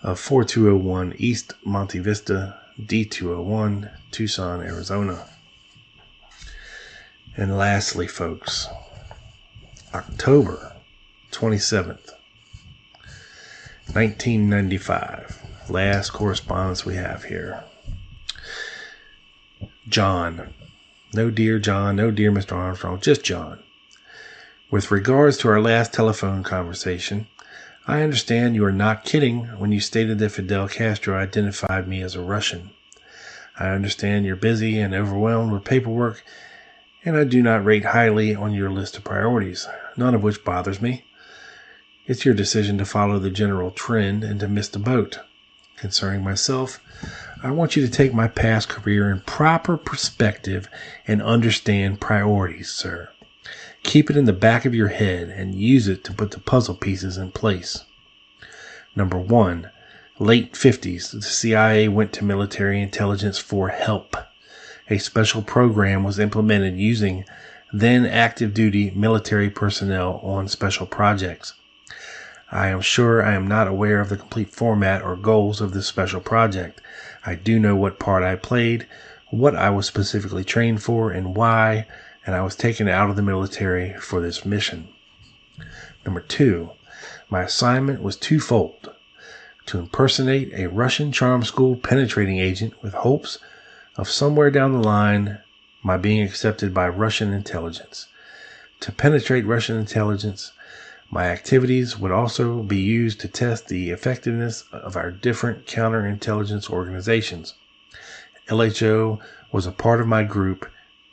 of 4201 East Monte Vista, D201, Tucson, Arizona. And lastly, folks, October 27th, 1995. Last correspondence we have here. John. No dear John, no dear Mr. Armstrong, just John. With regards to our last telephone conversation, I understand you are not kidding when you stated that Fidel Castro identified me as a Russian. I understand you're busy and overwhelmed with paperwork, and I do not rate highly on your list of priorities, none of which bothers me. It's your decision to follow the general trend and to miss the boat. Concerning myself, I want you to take my past career in proper perspective and understand priorities, sir. Keep it in the back of your head and use it to put the puzzle pieces in place. Number 1, late 50s, the CIA went to military intelligence for help. A special program was implemented using then active duty military personnel on special projects. I am sure I am not aware of the complete format or goals of this special project. I do know what part I played, what I was specifically trained for, and why, and I was taken out of the military for this mission. Number 2, my assignment was twofold: to impersonate a Russian charm school penetrating agent with hopes of somewhere down the line my being accepted by Russian intelligence. To penetrate Russian intelligence, my activities would also be used to test the effectiveness of our different counterintelligence organizations. LHO was a part of my group,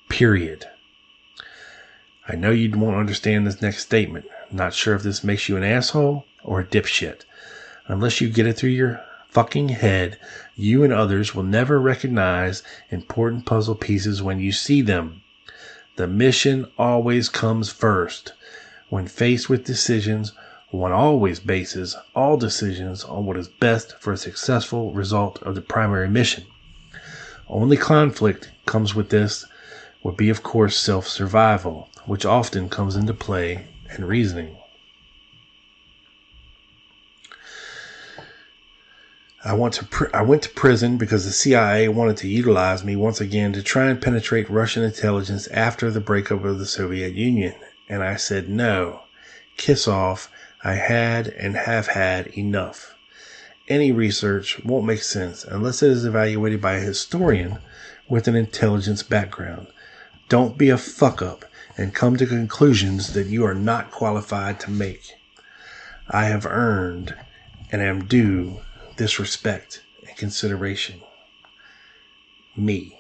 period. I know you won't understand this next statement. Not sure if this makes you an asshole or a dipshit. Unless you get it through your fucking head, you and others will never recognize important puzzle pieces when you see them. The mission always comes first. When faced with decisions, one always bases all decisions on what is best for a successful result of the primary mission. Only conflict comes with this would be, of course, self-survival, which often comes into play in reasoning. I went to prison because the CIA wanted to utilize me once again to try and penetrate Russian intelligence after the breakup of the Soviet Union, And I said, no, kiss off. I had and have had enough. Any research won't make sense unless it is evaluated by a historian with an intelligence background. Don't be a fuck up and come to conclusions that you are not qualified to make. I have earned and am due this respect and consideration. Me,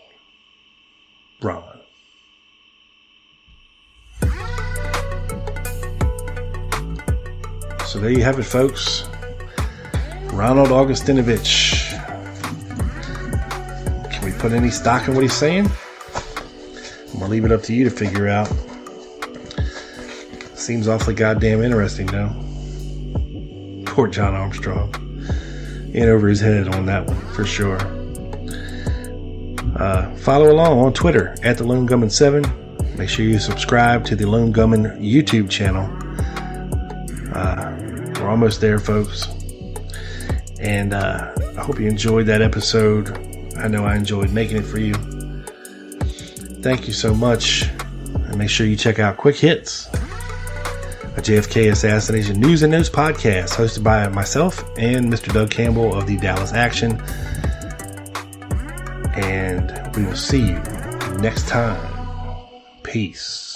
Ron. So there you have it, folks. Ronald Augustinovich. Can we put any stock in what he's saying? I'm going to leave it up to you to figure out. Seems awfully goddamn interesting, though. Poor John Armstrong. In over his head on that one, for sure. Follow along on Twitter at the Lone Gunman 7. Make sure you subscribe to the Lone Gunman YouTube channel. We're almost there, folks. And I hope you enjoyed that episode. I know I enjoyed making it for you. Thank you so much. And make sure you check out Quick Hits, a JFK assassination news and notes podcast hosted by myself and Mr. Doug Campbell of the Dallas Action. And we will see you next time. Peace.